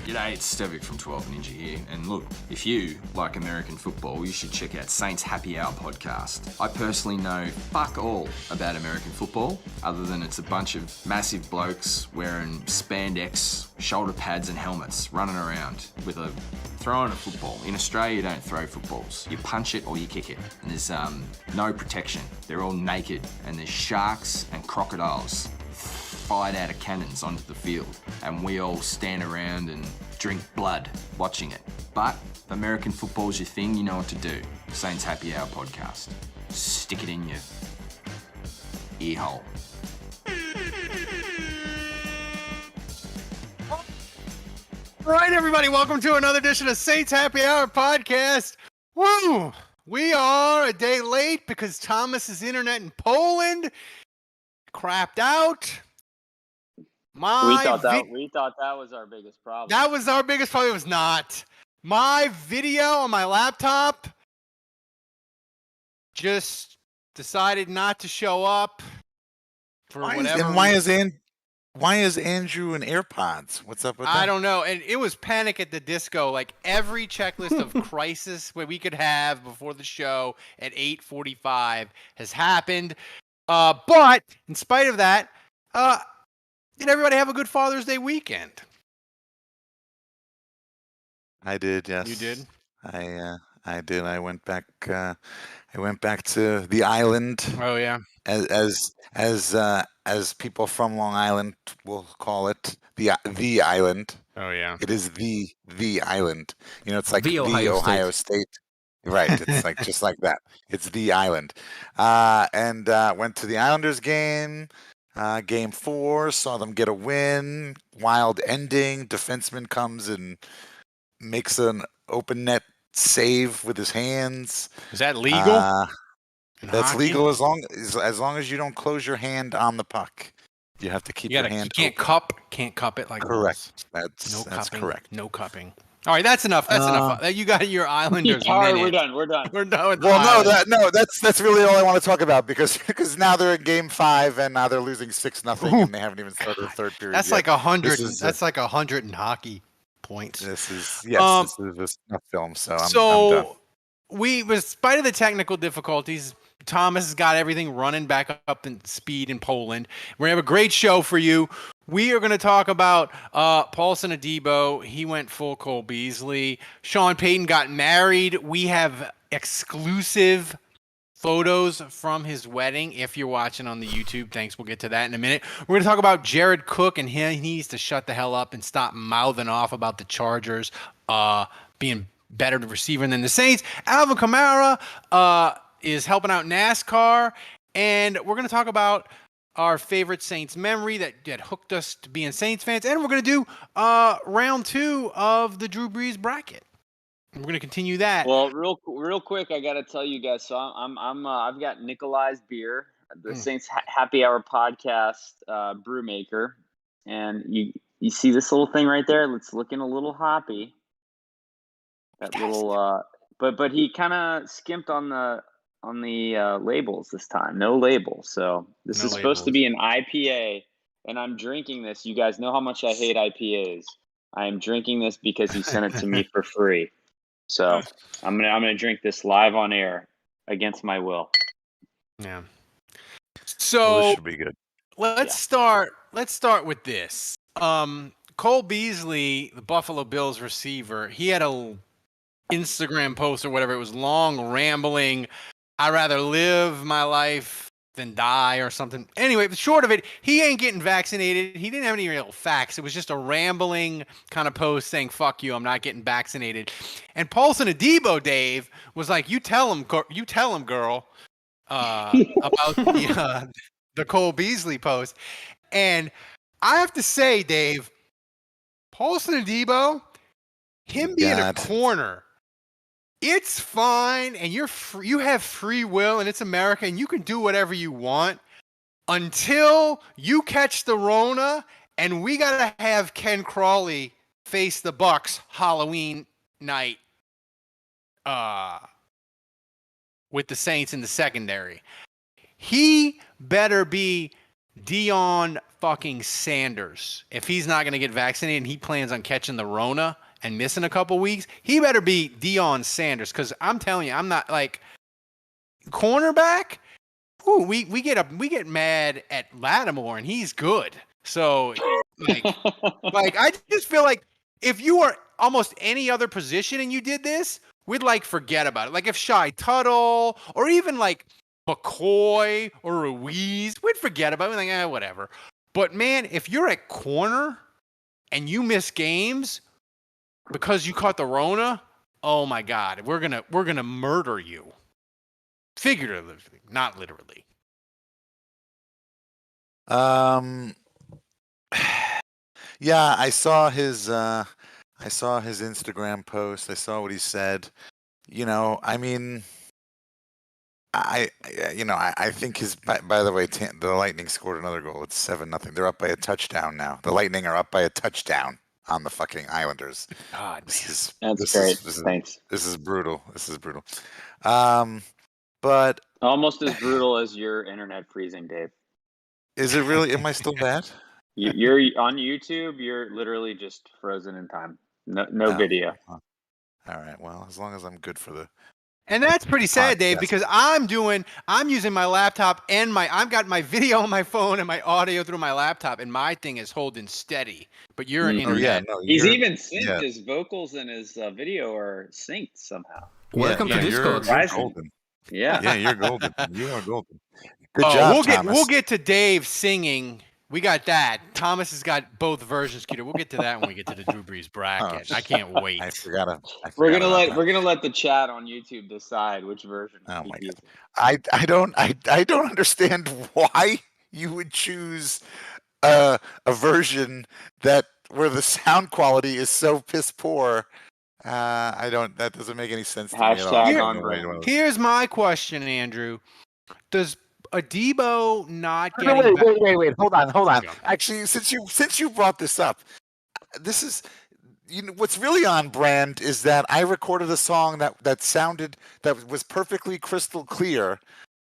G'day, it's Stevic from 12 Ninja here, and look, if you like American football, you should check out Saints Happy Hour podcast. I personally know fuck all about American football, other than it's a bunch of massive blokes wearing spandex, shoulder pads and helmets, running around with throwing a football. In Australia, you don't throw footballs. You punch it or you kick it, and there's no protection. They're all naked, and there's sharks and crocodiles fired out of cannons onto the field, and we all stand around and drink blood watching it. But if American football's your thing, you know what to do. Saints Happy Hour podcast. Stick it in your ear hole. All right, everybody, welcome to another edition of Saints Happy Hour podcast. Woo! We are a day late because Thomas's internet in Poland crapped out. We thought that was our biggest problem. That was our biggest problem. It was not. My video on my laptop just decided not to show up for whatever. Why is Andrew in AirPods? What's up with that? I don't know. And it was Panic at the Disco. Like every checklist of crisis where we could have before the show at 8:45 has happened. But in spite of that, did everybody have a good Father's Day weekend? I did, yes. You did? I did. I went back to the island. Oh yeah. As people from Long Island will call it, the island. Oh yeah. It is the island. You know, it's like the Ohio State. Right. It's like just like that. It's the island. And went to the Islanders game. Game 4, saw them get a win. Wild ending. Defenseman comes and makes an open net save with his hands. Is that legal? That's hockey? legal as long as you don't close your hand on the puck. You have to keep your hand. You can't cup it like correct. This. That's correct. No cupping. All right, that's enough. That's enough. You got your Islanders. All right, minute. we're done. We're done with that's really all I want to talk about because now they're in Game 5 and now they're losing 6-0 and they haven't even started the third period. That's yet. like 100. That's like 100 in hockey points. This is a film. So I'm done. Despite of the technical difficulties, Thomas has got everything running back up in speed in Poland. We're going to have a great show for you. We are going to talk about Paulson Adebo. He went full Cole Beasley. Sean Payton got married. We have exclusive photos from his wedding. If you're watching on the YouTube, thanks. We'll get to that in a minute. We're going to talk about Jared Cook, and he needs to shut the hell up and stop mouthing off about the Chargers being better receiver than the Saints. Alvin Kamara is helping out NASCAR, and we're going to talk about our favorite Saints memory that hooked us to being Saints fans, and we're going to do round 2 of the Drew Brees bracket. And we're going to continue that. Well, real quick, I got to tell you guys. So I've got Nikolai's beer, the Saints Happy Hour podcast brewmaker, and you see this little thing right there? It's looking a little hoppy. That little, but he kind of skimped on the labels this time. No label. So this is supposed to be an IPA, and I'm drinking this. You guys know how much I hate IPAs. I am drinking this because he sent it to me for free. So I'm gonna drink this live on air against my will. Yeah. So this should be good. Let's start with this. Cole Beasley, the Buffalo Bills receiver, he had a Instagram post or whatever. It was long, rambling. I'd rather live my life than die or something. Anyway, the short of it, he ain't getting vaccinated. He didn't have any real facts. It was just a rambling kind of post saying, fuck you, I'm not getting vaccinated. And Paulson Adebo, Dave, was like, you tell him, girl, about the Cole Beasley post. And I have to say, Dave, Paulson Adebo, him being a corner, it's fine, and you have free will, and it's America, and you can do whatever you want until you catch the Rona, and we gotta have Ken Crawley face the Bucks Halloween night with the Saints in the secondary. he better be Deion fucking Sanders. If he's not going to get vaccinated and he plans on catching the Rona and missing a couple weeks, he better be Deion Sanders. Because I'm telling you, I'm not like cornerback. Ooh, we get mad at Lattimore and he's good. So like I just feel like if you were almost any other position and you did this, we'd like forget about it. Like if Shy Tuttle or even like McCoy or Ruiz, we'd forget about it. We'd like, whatever. But man, if you're at corner and you miss games because you caught the Rona, oh my God, we're gonna murder you. Figuratively, not literally. Yeah, I saw his Instagram post. I saw what he said. You know, I mean, I think by the way, the Lightning scored another goal. It's 7-0. They're up by a touchdown now. The Lightning are up by a touchdown on the fucking Islanders. God, that's great. Thanks. This is brutal. But almost as brutal as your internet freezing, Dave. Is it really? Am I still bad? You're on YouTube. You're literally just frozen in time. No video. All right. Well, as long as I'm good for the. And that's pretty sad, Dave, because I'm using my laptop and I've got my video on my phone and my audio through my laptop, and my thing is holding steady. But you're an internet. He's even synced. His vocals and his video are synced somehow. Welcome to Discord. You're golden. Yeah, you're golden. You are golden. Good job, Thomas. We'll get to Dave singing. We got that. Thomas has got both versions, Skeeter. We'll get to that when we get to the Drew Brees bracket. I can't wait. I forgot we're gonna let the chat on YouTube decide which version. Oh my God. I don't understand why you would choose a version where the sound quality is so piss poor. That doesn't make any sense to me at all. Here's my question, Andrew. Does Adebo not get? Wait. Hold on. Actually, since you brought this up, this is what's really on brand is that I recorded a song that was perfectly crystal clear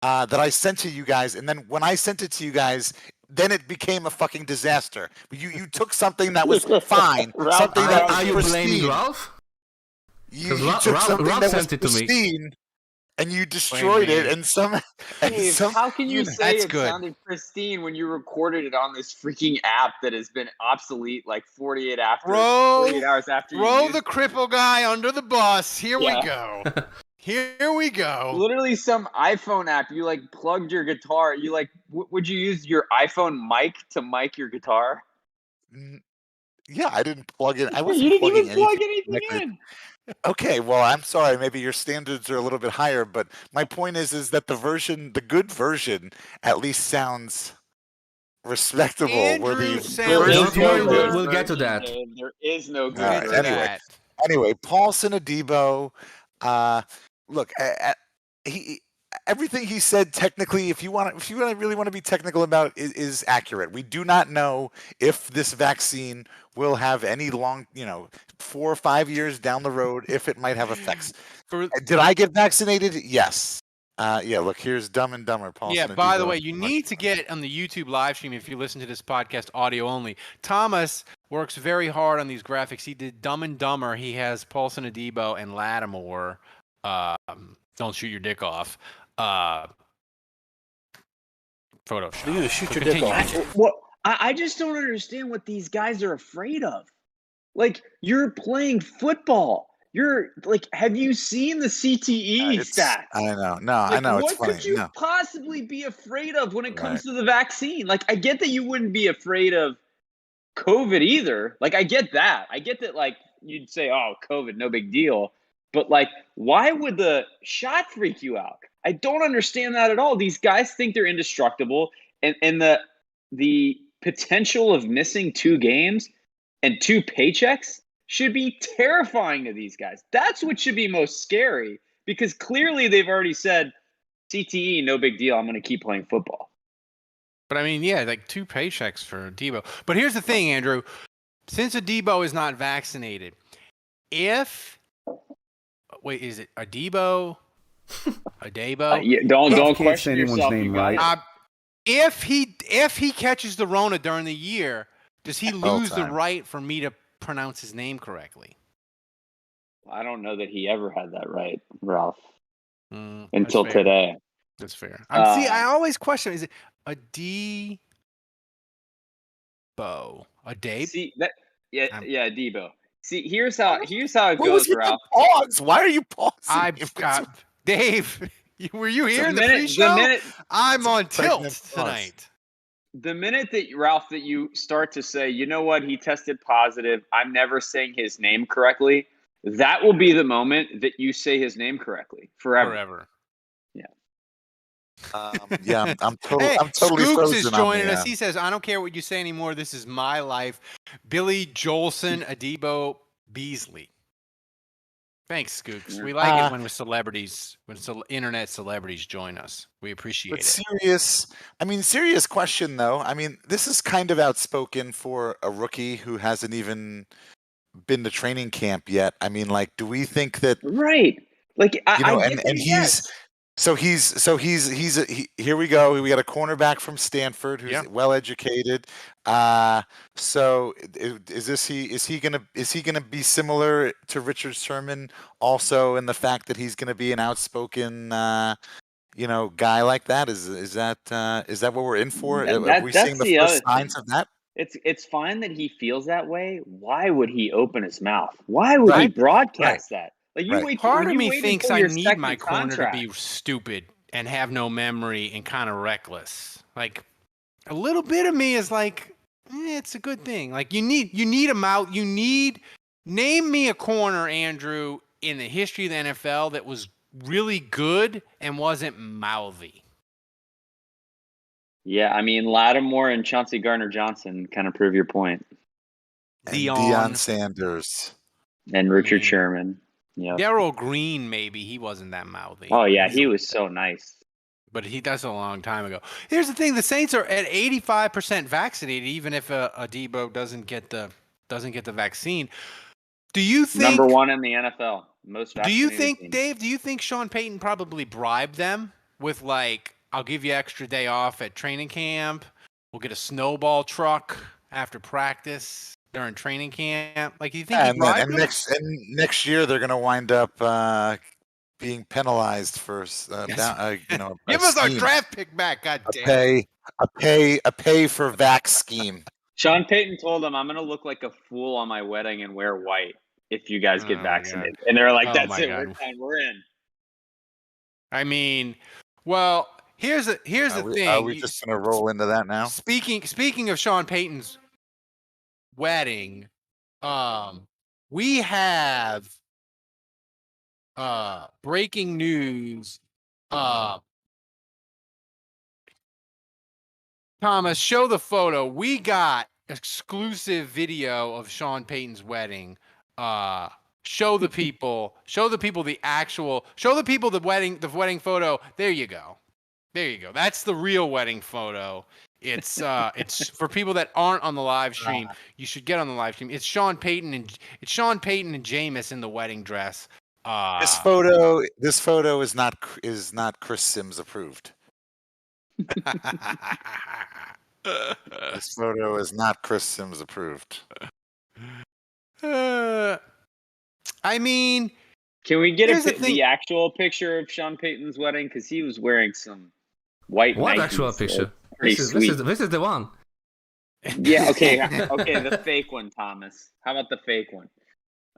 that I sent to you guys, and then when I sent it to you guys, then it became a fucking disaster. You took something that was fine, something that are you blaming Ralph? You took something that was pristine, and you destroyed it, and how can you say it good. Sounded pristine when you recorded it on this freaking app that has been obsolete like 48 hours after throw the cripple guy under the bus. Here we go. Here we go. Literally some iPhone app. You like plugged your guitar. You like, would you use your iPhone mic to mic your guitar? Yeah, I didn't plug it. You didn't even plug anything in. Okay, well, I'm sorry. Maybe your standards are a little bit higher, but my point is that the good version, at least sounds respectable. We'll get to that. There is no good version. Anyway, Paulson, Adebo. Look, everything he said technically, if you really want to be technical about it, is accurate. We do not know if this vaccine will have any 4 or 5 years down the road, if it might have effects. Did I get vaccinated? Yes. Look, here's Dumb and Dumber, Paulson. Yeah, by the way, you need to get on the YouTube live stream if you listen to this podcast audio only. Thomas works very hard on these graphics. He did Dumb and Dumber. He has Paulson, Adebo, and Lattimore. Don't shoot your dick off. Photoshop. You're gonna shoot your dick off. I just don't understand what these guys are afraid of. Like, you're playing football. You're like, have you seen the CTE stats? I know. No, I know. It's funny. What could you possibly be afraid of when it comes to the vaccine? Like, I get that you wouldn't be afraid of COVID either. Like, I get that. I get that, like, you'd say, oh, COVID, no big deal. But, like, why would the shot freak you out? I don't understand that at all. These guys think they're indestructible. And the potential of missing 2 games and 2 paychecks should be terrifying to these guys. That's what should be most scary, because clearly they've already said, CTE, no big deal. I'm going to keep playing football. But, I mean, like 2 paychecks for Adebo. But here's the thing, Andrew. Since Adebo is not vaccinated, is it Adebo, Adebo. Don't Can't question say anyone's yourself. name You got right. it. If he catches the Rona during the year, does he lose the time. right for me to pronounce his name correctly? I don't know that he ever had that right, Ralph, That's until fair. today. That's fair. I always question: is it Adebo? Adebo? See that? Yeah, I'm- Adebo. See, here's how it What was goes, with Ralph. the pause? Why are you pausing? Dave, were you here in the The pre-show? minute I'm on tilt pregnant pause. tonight. the minute that Ralph that you start to say, you know what, he tested positive, I'm never saying his name correctly, that will be the moment that you say his name correctly forever. Yeah, I'm Hey, totally Scoops frozen is on joining the, us. He says, I don't care what you say anymore. This is my life. Billy Jolson, Adebo, Beasley. Thanks, Scoops. We like it when internet celebrities join us. We appreciate But it. serious question though. I mean, this is kind of outspoken for a rookie who hasn't even been to training camp yet. I mean, like, do we think that Right. Like, I get and that, yes. here we go. We got a cornerback from Stanford who's well educated. So is he gonna be similar to Richard Sherman also in the fact that he's gonna be an outspoken guy like that? Is that what we're in for? Are we seeing the first signs of that? It's fine that he feels that way. Why would he open his mouth? Why would he broadcast that? Like Part of me wait thinks until I your need my second corner contract. to be stupid and have no memory and kind of reckless. Like a little bit of me is like, it's a good thing. Like you need a mouth. Name me a corner, Andrew, in the history of the NFL that was really good and wasn't mouthy. Yeah, I mean Lattimore and Chauncey Gardner-Johnson kind of prove your point. And Deion Sanders and Richard Sherman. Yeah, Darryl Green, maybe he wasn't that mouthy. Oh yeah, he was so nice. But that's a long time ago. Here's the thing: the Saints are at 85% vaccinated, even if Adebo doesn't get the vaccine. Do you think number one in the NFL, most vaccinated? Do you think, team. Dave? Do you think Sean Payton probably bribed them with like, I'll give you extra day off at training camp. We'll get a snowball truck after practice during training camp. Like, do you think he bribed them? Next year they're going to wind up being penalized for give us our draft pick back, goddamn. A pay for vax scheme. Sean Payton told them, "I'm going to look like a fool on my wedding and wear white if you guys get vaccinated." And they're like, "That's it, we're done, we're in." I mean, well, here's the thing. Are we just going to roll into that now? Speaking of Sean Payton's wedding, we have breaking news. Thomas, show the photo. We got exclusive video of Sean Payton's wedding. Show the people the wedding photo. There you go. That's the real wedding photo. It's for people that aren't on the live stream. You should get on the live stream. It's Sean Payton and Jameis in the wedding dress. This photo is not Chris Sims approved. This photo is not Chris Sims approved. I mean, can we get the actual picture of Sean Payton's wedding? Because he was wearing some white. What Nikes. Actual picture? This is the one. Yeah. Okay. The fake one, Thomas. How about the fake one?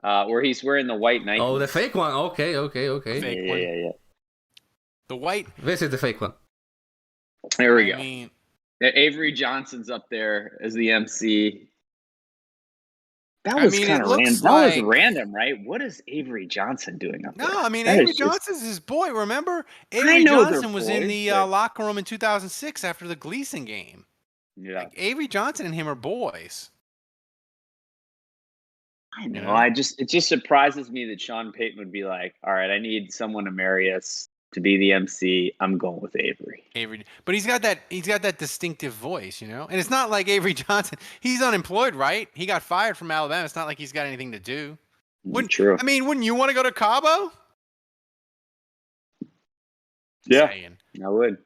Where he's wearing the white Nikes. Oh, the fake one. Okay. Fake one. Yeah. The white. This is the fake one. There we go. Avery Johnson's up there as the MC. That was kind of random. That was random, right? What is Avery Johnson doing up there? No, I mean, Avery Johnson's his boy. Remember? Avery Johnson was in the locker room in 2006 after the Gleason game. Yeah. Like, Avery Johnson and him are boys. I know. It just surprises me that Sean Payton would be like, all right, I need someone to marry us to be the MC. I'm going with Avery. But he's got that distinctive voice, And it's not like Avery Johnson. He's unemployed, right? He got fired from Alabama. It's not like he's got anything to do. True. I mean, wouldn't you want to go to Cabo? Yeah, Saying. I would.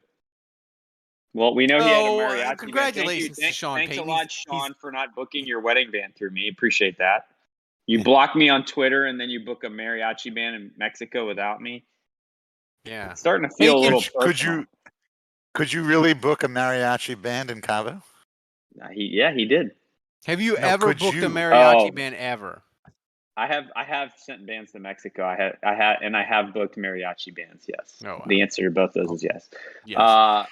Well, we know he had a So, mariachi band. congratulations to Sean Thanks Payton. a lot, He's- Sean, for not booking your wedding band through me. Appreciate that. You block me on Twitter, and then you book a mariachi band in Mexico without me. Yeah. It's starting to feel a little personal. Could you really book a mariachi band in Cabo? He did. Have you No, ever could booked a you? mariachi Oh. band ever? I have sent bands to Mexico. I have booked mariachi bands. Yes. Oh, wow. The answer to both those is yes. Yes.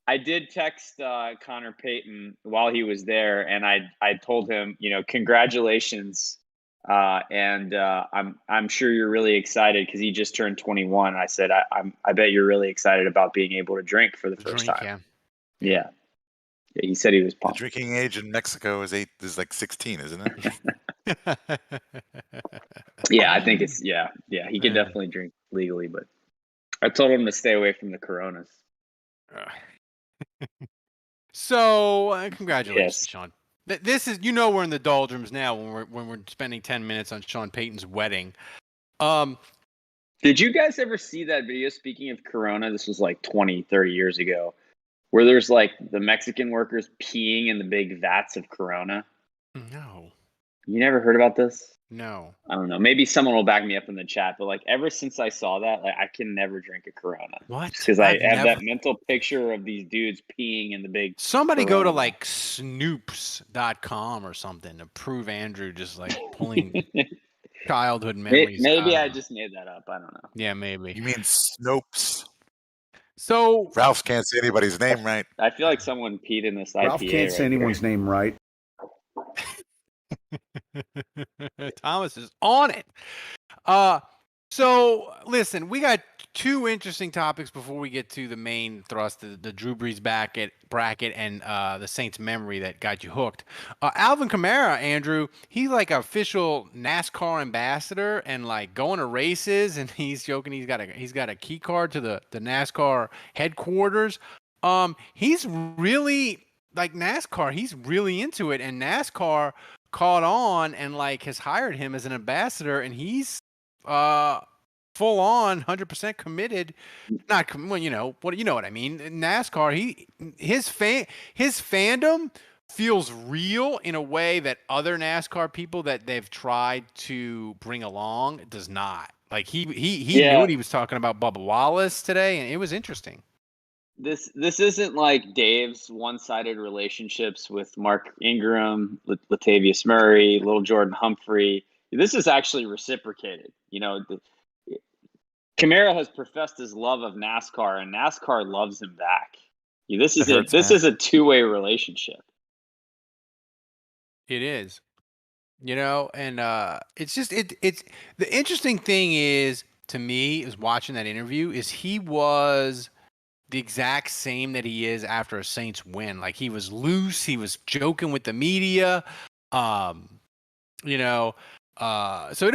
I did text Connor Payton while he was there, and I told him, congratulations, and I'm sure you're really excited because he just turned 21. I said I bet you're really excited about being able to drink for the first time. Yeah. He said he was The pumped. drinking age in Mexico is like 16, isn't it? Yeah, I think it's yeah. He could definitely drink legally, but I told him to stay away from the Coronas. So, congratulations, Yes. Sean. This is we're in the doldrums now when we're spending 10 minutes on Sean Payton's wedding. Did you guys ever see that video? Speaking of Corona, this was like 20, 30 years ago, where there's like the Mexican workers peeing in the big vats of Corona. No. You never heard about this? No. I don't know. Maybe someone will back me up in the chat, but like ever since I saw that, like I can never drink a Corona. What? Because I have that mental picture of these dudes peeing in the big. Somebody Corona. go to like snoops.com or something to prove Andrew just like pulling childhood memories. Maybe I just made that up. I don't know. Yeah, maybe. You mean Snopes? So Ralph can't say anybody's name right. I feel like someone peed in this IPA. Ralph can't say anyone's name right. Thomas is on it. So listen, we got two interesting topics before we get to the main thrust, the Drew Brees bracket and the Saints memory that got you hooked. Alvin Kamara, Andrew, he's like an official NASCAR ambassador and like going to races, and he's joking he's got a key card to the NASCAR headquarters. He's really like NASCAR, he's really into it, and NASCAR caught on and like has hired him as an ambassador, and he's full on 100% committed. Not well, you know what I mean. NASCAR, his fandom feels real in a way that other NASCAR people that they've tried to bring along does not. Like he knew what he was talking about Bubba Wallace today, and it was interesting. This isn't like Dave's one-sided relationships with Mark Ingram, Latavius Murray, Little Jordan Humphrey. This is actually reciprocated. Kamara has professed his love of NASCAR, and NASCAR loves him back. This is a two-way relationship. It is, and it's just it's the interesting thing is to me is watching that interview is he was the exact same that he is after a Saints win. Like he was loose, he was joking with the media, so it'll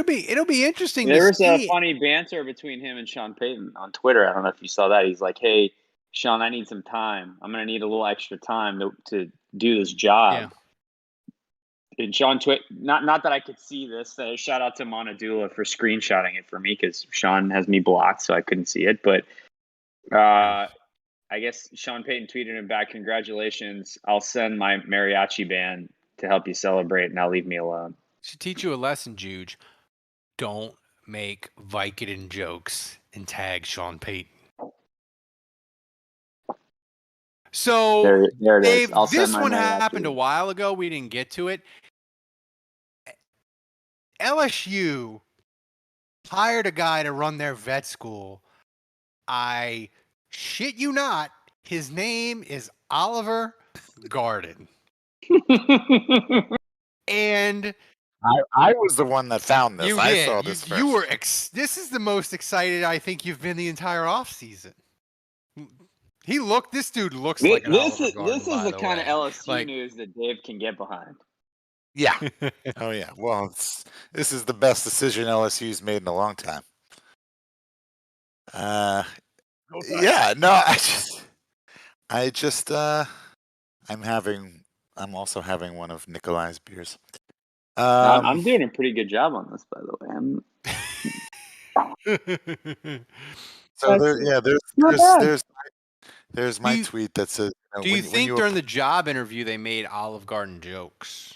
be interesting. There was a funny banter between him and Sean Payton on Twitter. I don't know if you saw that. He's like, "Hey, Sean, I need some time. I'm going to need a little extra time to do this job." Yeah. And Sean not that I could see this. Shout out to Monadula for screenshotting it for me because Sean has me blocked, so I couldn't see it. But I guess Sean Payton tweeted him back, "Congratulations! I'll send my mariachi band to help you celebrate. Now leave me alone." Should teach you a lesson, Juge. Don't make Vicodin jokes and tag Sean Payton. So, there it Dave, is. this one happened a while ago. We didn't get to it. LSU hired a guy to run their vet school. I shit you not. His name is Oliver Garden. And I was the one that found this. I saw this first. You were. This is the most excited I think you've been the entire offseason. This dude looks like an Oliver Garden. This is the kind of LSU news that Dave can get behind. Yeah. Oh yeah. Well, this is the best decision LSU's made in a long time. Yeah. No. I'm also having one of Nikolai's beers. I'm doing a pretty good job on this, by the way. So Not bad. there's my Do you- tweet that says, Do you when think you during the job interview they made Olive Garden jokes?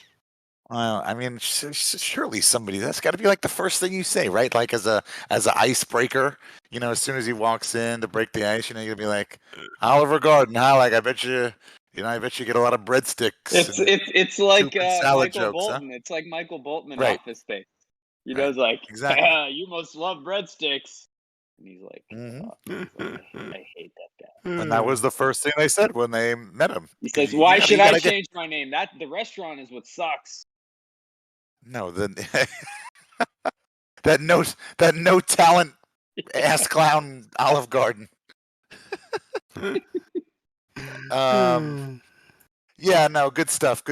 Well, I mean, surely somebody that's got to be like the first thing you say, right? Like as a icebreaker, as soon as he walks in to break the ice, you're gonna be like, Oliver Garden, huh? Like I bet you get a lot of breadsticks. It's like soup and salad Michael jokes, huh? Bolton. It's like Michael Bolton in Right. Office Space. Right. It's like, Exactly. you must love breadsticks. And he's like, Mhm. I hate that guy. And that was the first thing they said when they met him. He 'Cause says, "Why should I gotta get change my name? That the restaurant is what sucks." no the that no talent ass clown Olive Garden. Yeah, no, good stuff.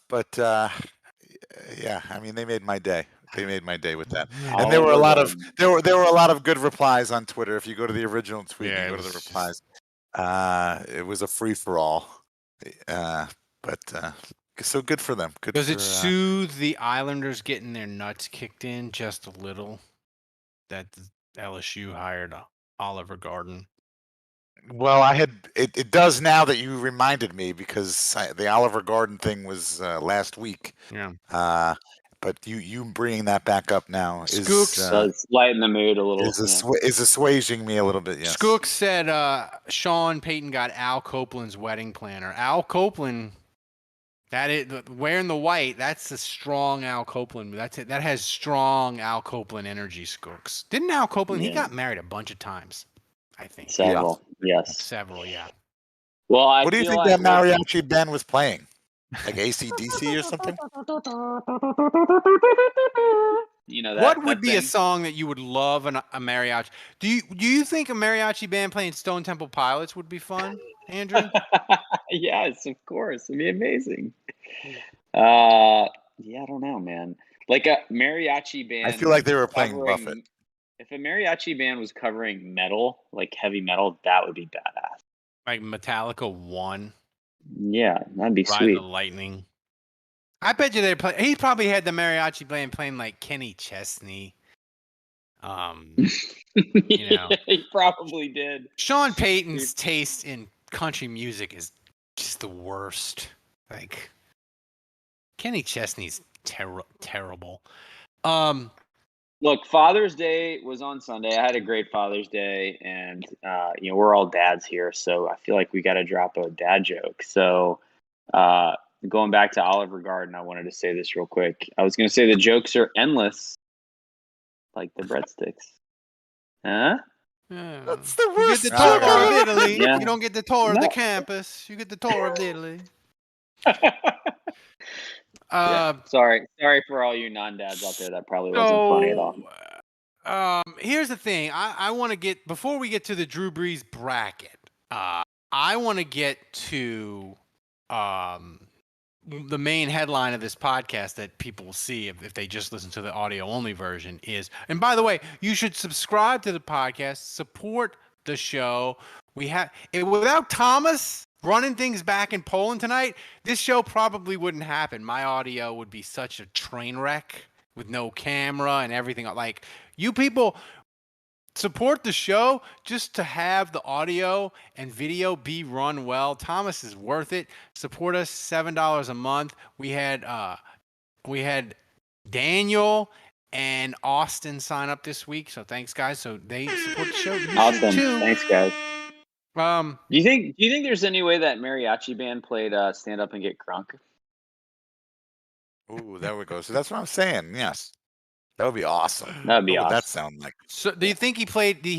But yeah, I mean, they made my day. They made my day with that. And there were a lot of good replies on Twitter. If you go to the original tweet, Yeah, and you it go to the was replies. It was a free for all. But so good for them. Good. Does for, it soothe the Islanders getting their nuts kicked in just a little that LSU hired Oliver Garden? Well, it does now that you reminded me because the Oliver Garden thing was last week. Yeah. But you bringing that back up now is Skooks. Does lighten the mood a little. is assuaging me a little bit. Yes. Skook said Sean Payton got Al Copeland's wedding planner. Al Copeland, wearing the white. That's a strong Al Copeland. That's it. That has strong Al Copeland energy. Skooks. Didn't Al Copeland? Yeah. He got married a bunch of times. I think Several. Yes. several. Yeah. Well, What do you think that mariachi band was playing? Like AC/DC or something? What would be a song that you would love a mariachi? Do you think a mariachi band playing Stone Temple Pilots would be fun, Andrew? Yes, of course. It'd be amazing. Yeah, I don't know, man. Like a mariachi band. I feel like they were playing Buffett. If a mariachi band was covering metal, like heavy metal, that would be badass. Like Metallica 1. Yeah, that'd be Ride sweet. the Lightning. I bet you they play. He probably had the mariachi band playing like Kenny Chesney. He probably did. Sean Payton's taste in country music is just the worst. Like Kenny Chesney's terrible. Look, Father's Day was on Sunday. I had a great Father's Day, and we're all dads here, so I feel like we got to drop a dad joke. So, going back to Oliver Garden, I wanted to say this real quick. I was going to say the jokes are endless, like the breadsticks. Huh? That's the You worst. get the tour of Italy. Yeah. You don't get the tour of No. the campus. You get the tour of Italy. Yeah. Sorry for all you non-dads out there. That probably wasn't funny at all. Here's the thing. I want to get, before we get to the Drew Brees bracket, I want to get to the main headline of this podcast that people will see if they just listen to the audio only version is, and by the way, you should subscribe to the podcast, support the show. Without Thomas running things back in Poland tonight, this show probably wouldn't happen. My audio would be such a train wreck with no camera and everything. Like, you people support the show just to have the audio and video be run well. Thomas is worth it. Support us, $7 a month. We had Daniel and Austin sign up this week, so thanks guys. So they support the show. You Awesome. should too. Thanks, guys. Do you think there's any way that mariachi band played Stand Up and Get Crunk? Ooh, there we go. So that's what I'm saying. Yes. That would be awesome. That'd be What would that awesome. sound like? So do you think he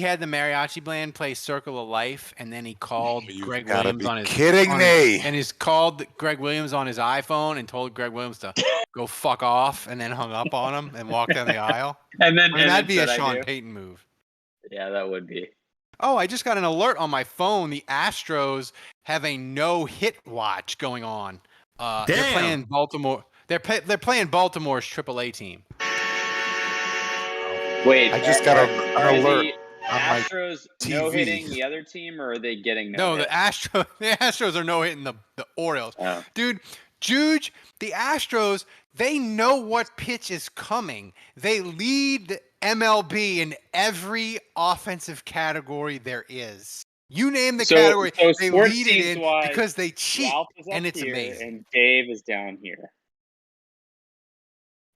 had the mariachi band play Circle of Life, and then he called You've Greg gotta Williams be on his kidding me. and he's called Greg Williams on his iPhone and told Greg Williams to go fuck off, and then hung up on him and walked down the aisle? And then That'd be a said, Sean Payton move. Yeah, that would be. Oh, I just got an alert on my phone. The Astros have a no-hit watch going on. They're Damn. playing Baltimore. They're playing Baltimore's AAA team. Wait, I just got an alert the on my Astros TV. no hitting the other team, or are they getting No, hit? the Astros are no-hitting the Orioles. Oh. Dude, Juge, the Astros, they know what pitch is coming. They lead the MLB in every offensive category there is. You name the So category, they sports lead it teams in wise, because they cheat, Ralph is up and it's here amazing. and Dave is down here.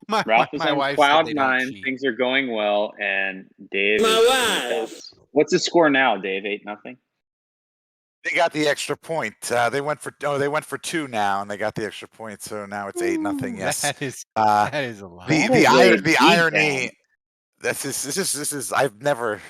My on wife said cloud they don't 9. cheat. Things are going well, and Dave is in the depths. What's the score now, Dave? 8-0. They got the extra point. They went for 2 now, and they got the extra point. So now it's 8-0. Yes. That is Uh, a lot. the irony. This is. I've never.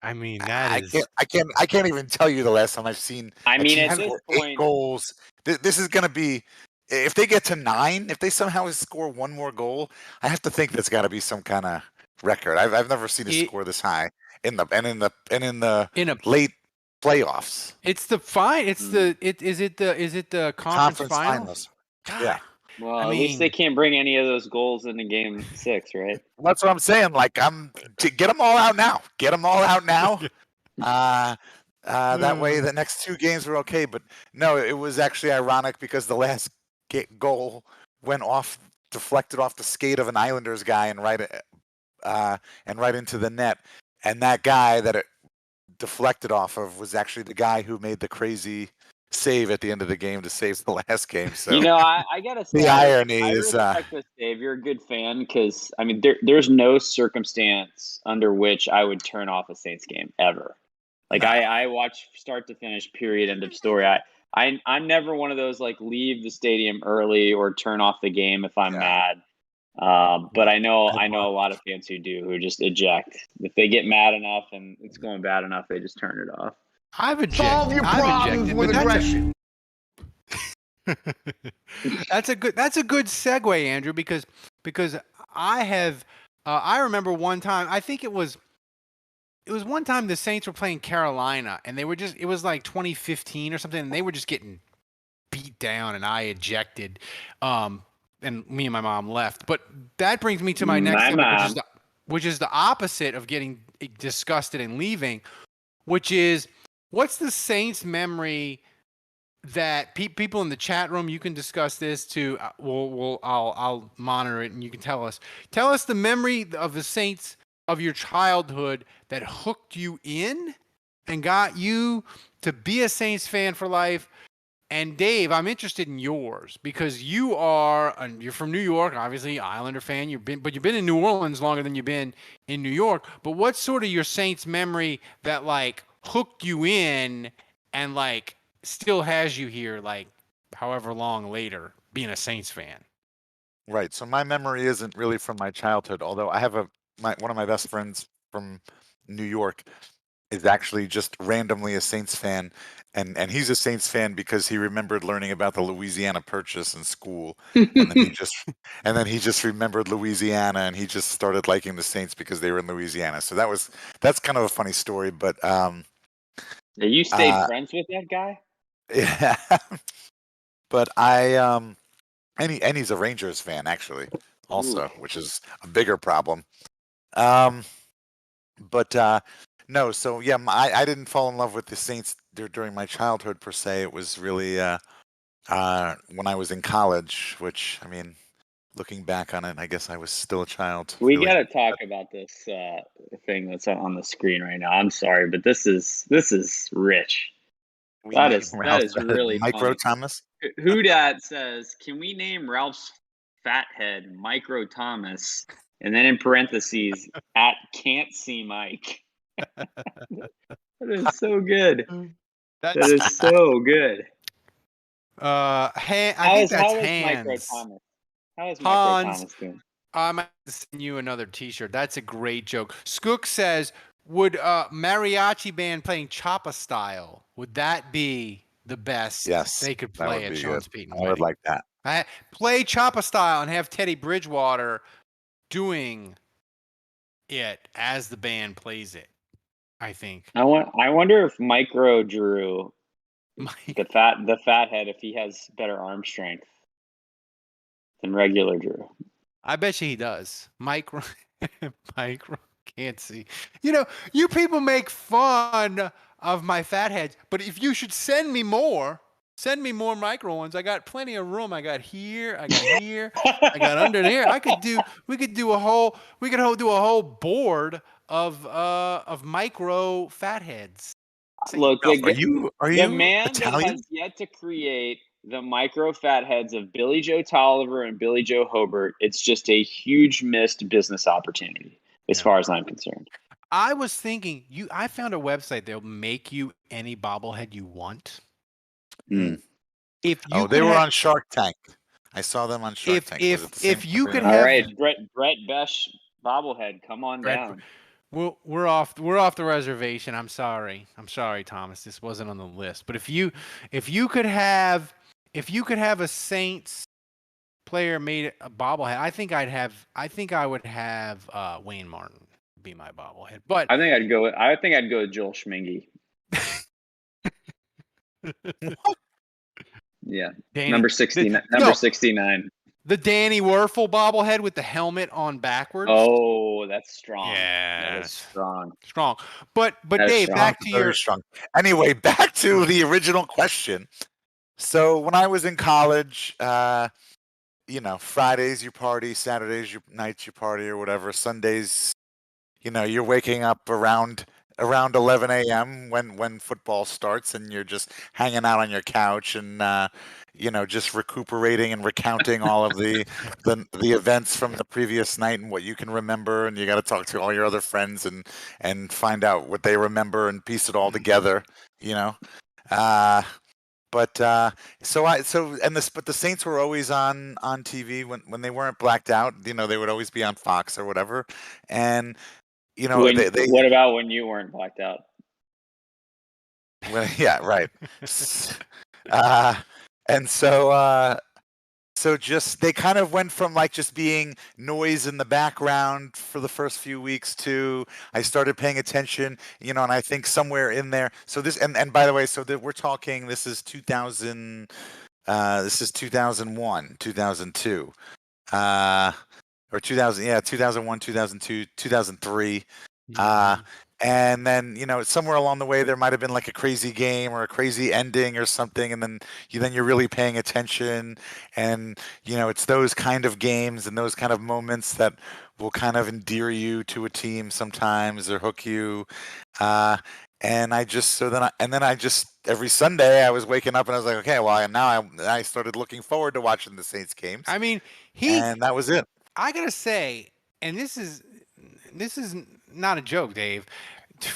I mean, I can't even tell you the last time I've seen I a mean, team at this score point, 8 goals. This is going to be, if they get to 9, if they somehow score one more goal, I have to think there's got to be some kind of record. I've never seen a score this high in the late playoffs. It's the fine. It's the is it the conference finals? God. Yeah. well, I at least they mean- can't bring any of those goals into Game 6, right? That's what I'm saying. Like, to get them all out now. Get them all out now. That way the next 2 games were okay. But no, it was actually ironic because the last goal went deflected off the skate of an Islanders guy and right into the net. And that guy that it deflected off of was actually the guy who made the crazy save at the end of the game to save the last game. So I gotta say, the irony I is respect this, Dave. You're a good fan because I mean, there's no circumstance under which I would turn off a Saints game ever. Like I watch start to finish, period, end of story. I'm never one of those like leave the stadium early or turn off the game if I'm mad. But I know a lot of fans who just eject if they get mad enough and it's going bad enough, they just turn it off. I've ejected. Solve your problems with aggression. That's a good segue, Andrew, because I have I remember one time, I think it was one time the Saints were playing Carolina and it was like 2015 or something, and they were just getting beat down and I ejected. And me and my mom left. But that brings me to my next subject, which is the opposite of getting disgusted and leaving, which is, what's the Saints memory that people in the chat room, you can discuss this too. I'll monitor it and you can tell us the memory of the Saints of your childhood that hooked you in and got you to be a Saints fan for life. And Dave, I'm interested in yours because you're from New York, obviously Islander fan. You've been in New Orleans longer than you've been in New York. But what's sort of your Saints memory that like hooked you in and like still has you here, like however long later, being a Saints fan? Right. So my memory isn't really from my childhood, although I have one of my best friends from New York is actually just randomly a Saints fan, and he's a Saints fan because he remembered learning about the Louisiana Purchase in school, and then he just remembered Louisiana, and he just started liking the Saints because they were in Louisiana. So that's kind of a funny story, but you stayed friends with that guy? Yeah, but and he's a Rangers fan actually, also, which is a bigger problem. But no, so yeah, I didn't fall in love with the Saints during my childhood per se. It was really when I was in college, which, I mean, looking back on it, I guess I was still a child. We got to talk about this thing that's on the screen right now. I'm sorry, but this is rich. That is really Micro funny. Thomas. Who dat says, can we name Ralph's fathead Micro Thomas? And then in parentheses, at can't see Mike. That is so good. That is so good. I think that's Hans. How is Micro Thomas doing? I might send you another T-shirt. That's a great joke. Skook says, would mariachi band playing Choppa style, would that be the best they could play at Sean's Payton wedding? I would like that. Play Choppa style and have Teddy Bridgewater doing it as the band plays it, I think. I wonder if Micro Drew, the fathead, if he has better arm strength than regular Drew. I bet you he does. Micro can't see. You know, you people make fun of my fatheads, but if you should send me more, Send me more micro ones. I got plenty of room. I got here. I got here. I got under there. We could do a whole board of micro fatheads. Look, Are the you man that Italian? has yet to create the micro fatheads of Billy Joe Tolliver and Billy Joe Hobart, it's just a huge missed business opportunity, as far as I'm concerned. I was thinking, I found a website that'll make you any bobblehead you want. Mm. If you They were on Shark Tank. I saw them on Shark Tank. Was it the same if you company? could All have right, Brett Besh bobblehead, come on down. we're off the reservation. I'm sorry, Thomas. This wasn't on the list. But if you could have a Saints player made a bobblehead, I think I would have Wayne Martin be my bobblehead. But I think I'd go with Joel Schmingy. Yeah. Number 69. Number 69. The Danny Werfel bobblehead with the helmet on backwards. Oh, that's strong. Yeah, that is strong. Strong. But That's Dave, strong. back to Very strong. Anyway, back to the original question. So when I was in college, Fridays you party, Saturdays nights you party or whatever. Sundays, you're waking up around 11 a.m. when football starts, and you're just hanging out on your couch and just recuperating and recounting all of the events from the previous night and what you can remember, and you got to talk to all your other friends and find out what they remember and piece it all together. But the Saints were always on TV when they weren't blacked out. They would always be on Fox or whatever, and what about when you weren't blacked out? Yeah, right. And so just they kind of went from like just being noise in the background for the first few weeks to I started paying attention, and I think somewhere in there. So this and by the way, so that we're talking, this is 2000, this is 2001, 2002, or 2000, yeah, 2001, 2002, 2003. And then somewhere along the way there might have been like a crazy game or a crazy ending or something, and then you're really paying attention, and it's those kind of games and those kind of moments that will kind of endear you to a team sometimes or hook you. And I just every Sunday I was waking up and I was like, okay, well I started looking forward to watching the Saints games. I mean, and that was it. I gotta say, and this is not a joke, Dave.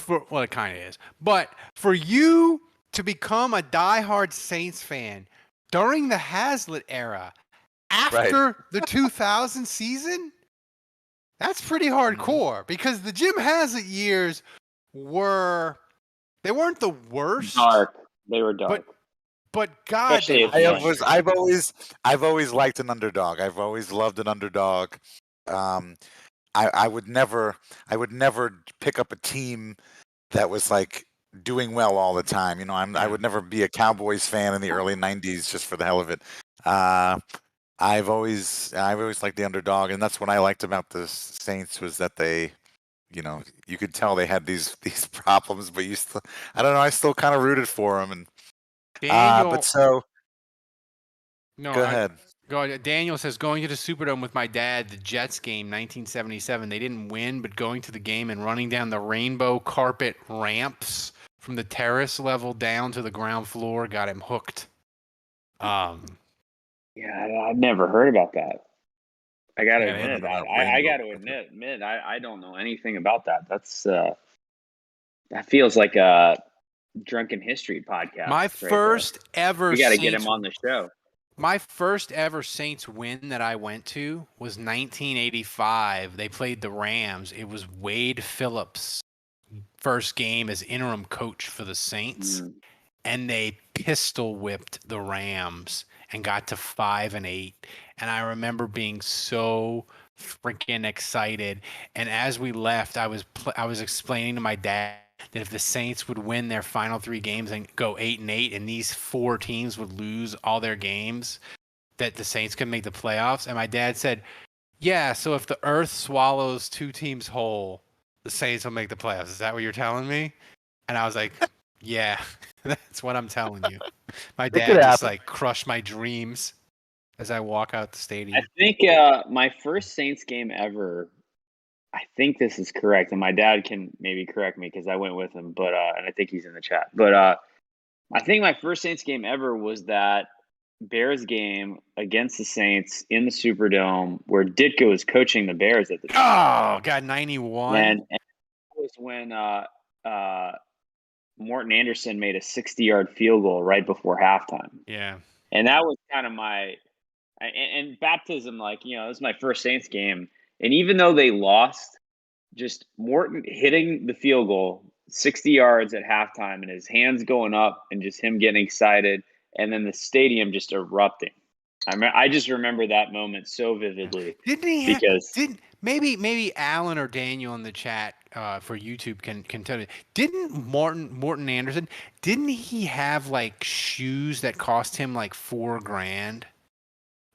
Well, it kind of is. But for you to become a diehard Saints fan during the Hazlitt era, after the 2000 season, that's pretty hardcore. Because the Jim Hazlitt years weren't the worst. Dark. They were dark. But God, I've always liked an underdog. I've always loved an underdog. I would never pick up a team that was like doing well all the time. I would never be a Cowboys fan in the early 90s just for the hell of it. I've always liked the underdog, and that's what I liked about the Saints was that they, you could tell they had these problems, but I don't know, I still kind of rooted for them. And go ahead. Daniel says, going to the Superdome with my dad, the Jets game, 1977. They didn't win, but going to the game and running down the rainbow carpet ramps from the terrace level down to the ground floor got him hooked. Yeah, I've never heard about that. I got to admit that. I got to admit, I don't know anything about that. That's that feels like a drunken history podcast. My first ever. We got to get him on the show. My first ever Saints win that I went to was 1985. They played the Rams. It was Wade Phillips' first game as interim coach for the Saints. And they pistol whipped the Rams and got to 5-8. And I remember being so freaking excited. And as we left, I was explaining to my dad that if the Saints would win their final 3 games and go 8-8, and these 4 teams would lose all their games, that the Saints could make the playoffs. And my dad said, yeah, so if the earth swallows 2 teams whole, the Saints will make the playoffs. Is that what you're telling me? And I was like, Yeah, that's what I'm telling you. My It could dad just happen. like crushed my dreams as I walk out the I stadium. think my first Saints game ever. I think this is correct, and my dad can maybe correct me because I went with him. But and I think he's in the chat. But I think my first Saints game ever was that Bears game against the Saints in the Superdome, where Ditka was coaching the Bears at the time. Oh, God, 91. And that was when Morton Anderson made a 60-yard field goal right before halftime. Yeah. And that was kind of my and baptism, like, you know, it was my first Saints game. And even though they lost, just Morton hitting the field goal 60 yards at halftime and his hands going up and just him getting excited and then the stadium just erupting. I just remember that moment so vividly. Didn't he? Because Maybe Alan or Daniel in the chat for YouTube can tell you. Didn't Morton Anderson? Didn't he have like shoes that cost him like $4,000?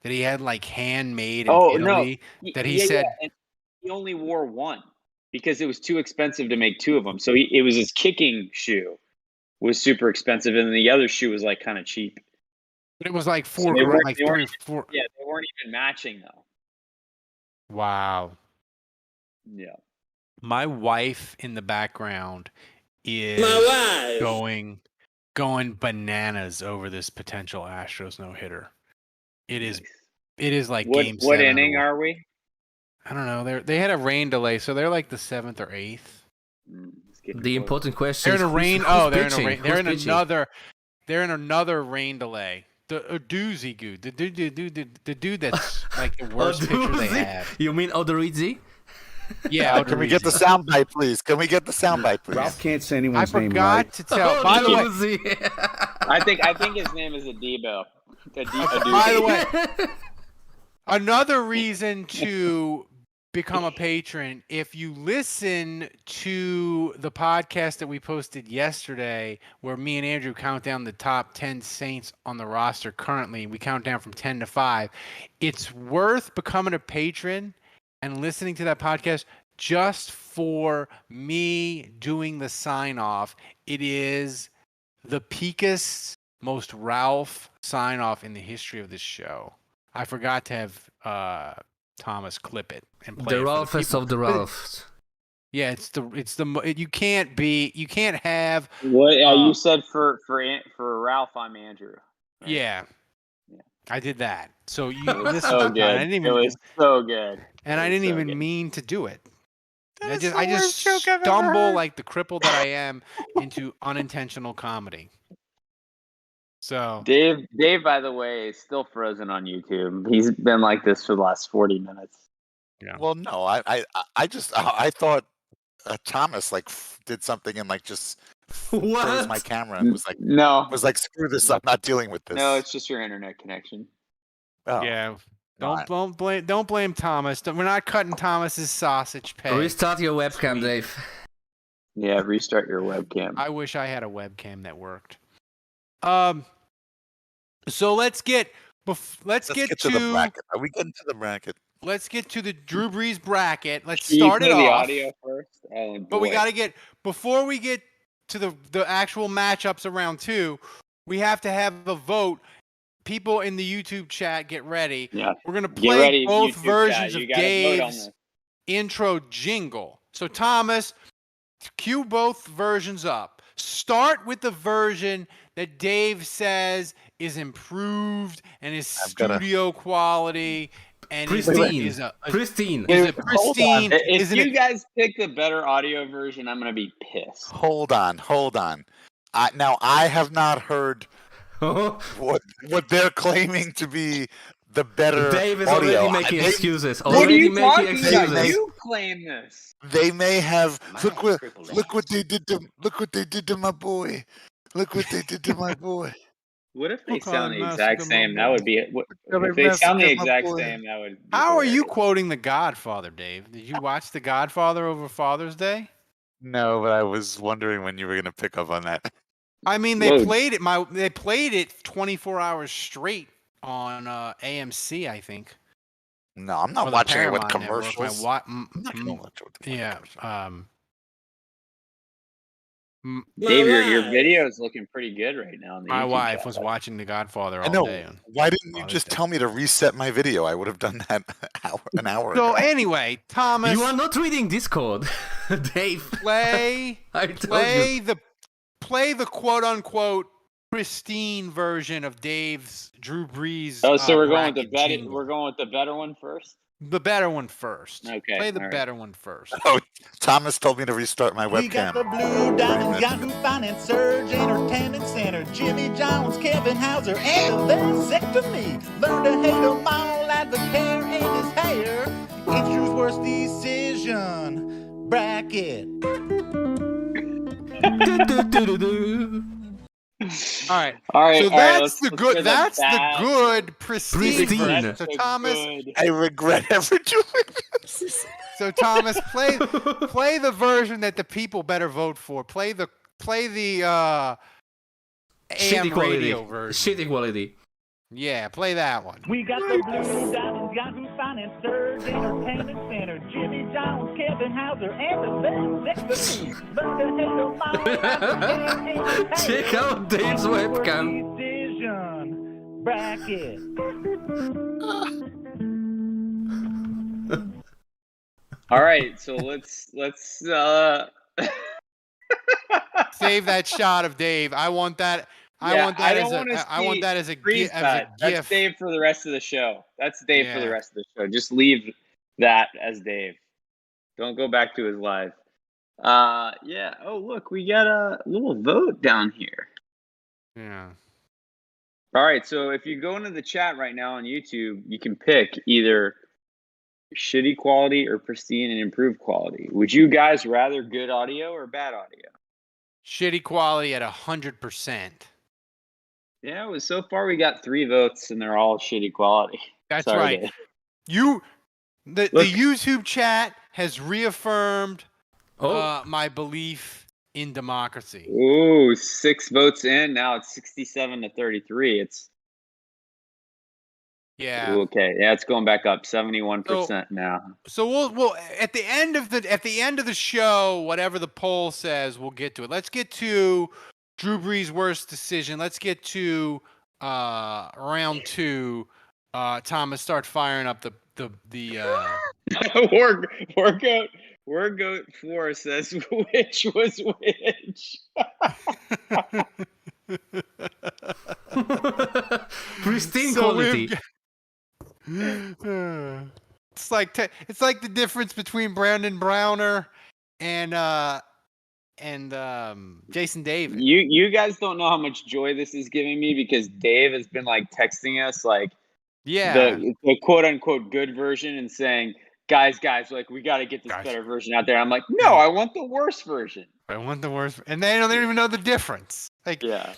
That he had like handmade in Italy. No. That he said And he only wore one because it was too expensive to make two of them. So it was his kicking shoe was super expensive, and the other shoe was like kind of cheap. it was like So four, they weren't, like they weren't, 4. yeah, they weren't even matching though. Wow. Yeah. My wife in the background is going bananas over this potential Astros no-hitter. It is like What game 7. inning are we? I don't know. They had a rain delay, so they're like the 7th or 8th. It's getting The close. important question They're is in a rain. who's They're in a pitching? rain. They're Who's in pitching? They're in another rain delay. A doozy good. The dude that's like the worst pitcher they Odorizzi? have. You mean Odorizzi? Yeah. Can we get the soundbite, please? Can we get the soundbite, please? Ralph can't say I anyone's name forgot right. to tell. By the way, Odorizzi. I think his name is Adebo. by the way, another reason to become a patron, if you listen to the podcast that we posted yesterday, where me and Andrew count down the top 10 Saints on the roster currently, we count down from 10 to 5. It's worth becoming a patron and listening to that podcast just for me doing the sign off. It is the peakest, most Ralph sign off in the history of this show. I forgot to have Thomas clip it and play The it for Ralphest people. of the Ralphs. Yeah, you can't have What you said for Ralph, I'm Andrew. Right? Yeah. Yeah. I did that. So you It was listen so to good. I didn't even It was so good. and It I was didn't so even good. mean to do it. That I is just the worst joke I've ever stumble heard. like the cripple that I am into unintentional comedy. So Dave, by the way, is still frozen on YouTube. He's been like this for the last 40 minutes. Well, no, I thought Thomas did something and just froze my What? camera and was No, like, screw this, I'm not dealing with this. no, it's just your internet connection. Oh, yeah. no, Don't blame Thomas. We're not cutting Thomas's sausage pay. Restart your webcam, Sweet. Dave. Yeah, restart your webcam. I wish I had a webcam that worked. So let's get to the bracket. Are we getting to the bracket? Let's get to the Drew Brees bracket. Let's Can you start play it the off. audio first? Oh, But we boy. got to get before we get to the actual matchups of round 2. We have to have a vote. People in the YouTube chat, get ready. Yeah. We're gonna Get play ready, both YouTube versions chat. of You gotta vote on Dave's this. intro jingle. So Thomas, cue both versions up. Start with the version that Dave says is improved and is I've gotta- studio quality and Pristine. is a Pristine. is a Hold on. pristine. If Isn't you it? guys pick the better audio version, I'm gonna be pissed. Hold on. Now I have not heard what they're claiming to be the better Dave is audio. already making They- excuses. What are Already you making talking about? excuses. You claim this. They may have My look what scribble they did to my boy. Look what they did to my boy. What if they Look sound on the exact Massacre same? That Mumble. would be it. Every If they sound the Massacre exact Mumble. same, that would. Be How are you hilarious. quoting The Godfather, Dave? Did you watch The Godfather over Father's Day? No, but I was wondering when you were gonna pick up on that. I mean, they Loads. played it 24 hours straight on AMC, I think. No, I'm Or not the watching it with Paramount Network. commercials. My I'm not gonna watch it with yeah. commercials. Dave, your video is looking pretty good right now. On the My YouTube wife channel. was watching The Godfather I all know. day. Why didn't you Father's just Day. tell me to reset my video? I would have done that an hour So ago. anyway, Thomas, You are not reading Discord, Dave. play I told you. play the quote unquote pristine version of Dave's Drew Brees. Oh, so we're going with the bracket better. jingle. We're going with the better one first. The better one first. Okay, Play the all right. better one first. Oh, Thomas told me to restart my We got the webcam. Blue Diamonds, Yahoo Finance, Surge Entertainment Center, Jimmy Jones, Kevin Hauser, and the vasectomy. Learn to hate them all as the hair and his hair. It's Drew's worst decision. Bracket. Do-do-do-do-do. All right. All right. So all right, that's let's- the let's good. hear That's the bad- good pristine. Pristine. version. So the Thomas. good. I regret ever doing this. So Thomas, play the version that the people better vote for. Play the AM Shitty quality. radio version. Shitty quality. Yeah, play that one. We got the Blue Diamonds, Yahoo Finance, Surge Entertainment Center, Jimmy Jones, Kevin Hauser, and the vasectomy. Learn to hate them all as the hair and his hair. Check out Dave's webcam. Decision. Bracket. All right. So let's. Save that shot of Dave. I want that. I Yeah, want that I as don't a. wanna I want see that as a Freeze as a that. That's gif. Dave for the rest of the show. That's Dave for the Yeah. rest of the show. Just leave that as Dave. Don't go back to his live. Yeah. Oh, look, we got a little vote down here. Yeah. All right. So if you go into the chat right now on YouTube, you can pick either shitty quality or pristine and improved quality. Would you guys rather good audio or bad audio? Shitty quality at 100%. Yeah, so far we got 3 votes and they're all shitty quality. That's Sorry, right. Dave. The Look. YouTube chat has reaffirmed Oh, my belief in democracy. Ooh, 6 votes in. Now it's 67 to 33. It's Yeah. okay. Yeah, it's going back up 71% now. So we'll at the end of the show, whatever the poll says, we'll get to it. Let's get to Drew Brees' worst decision. Let's get to round 2. Thomas, start firing up the Wargoat 4 says which was which. pristine So quality. It's like the difference between Brandon Browner and Jason David. You guys don't know how much joy this is giving me because Dave has been like texting us like Yeah. the quote unquote good version and saying, guys, like we got to get this Guys. better version out there. I'm like, no, I want the worst version. I want the worst, and they don't even know the difference. Like Yeah.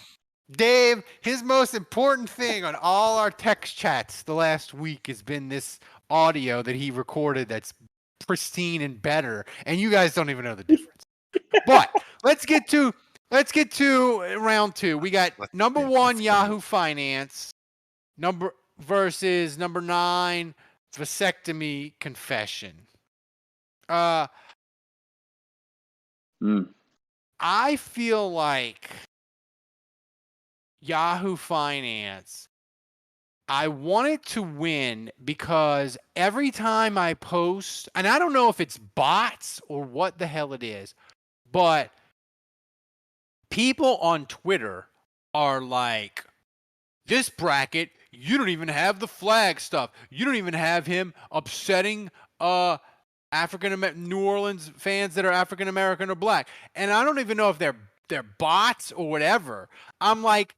Dave, his most important thing on all our text chats the last week has been this audio that he recorded that's pristine and better, and you guys don't even know the difference. But let's get to round 2. We got number 1 Yahoo Finance, versus number 9 vasectomy confession. I feel like Yahoo Finance, I want it to win because every time I post, and I don't know if it's bots or what the hell it is, but people on Twitter are like, this bracket, you don't even have the flag stuff. You don't even have him upsetting New Orleans fans that are African American or black. And I don't even know if they're bots or whatever. I'm like,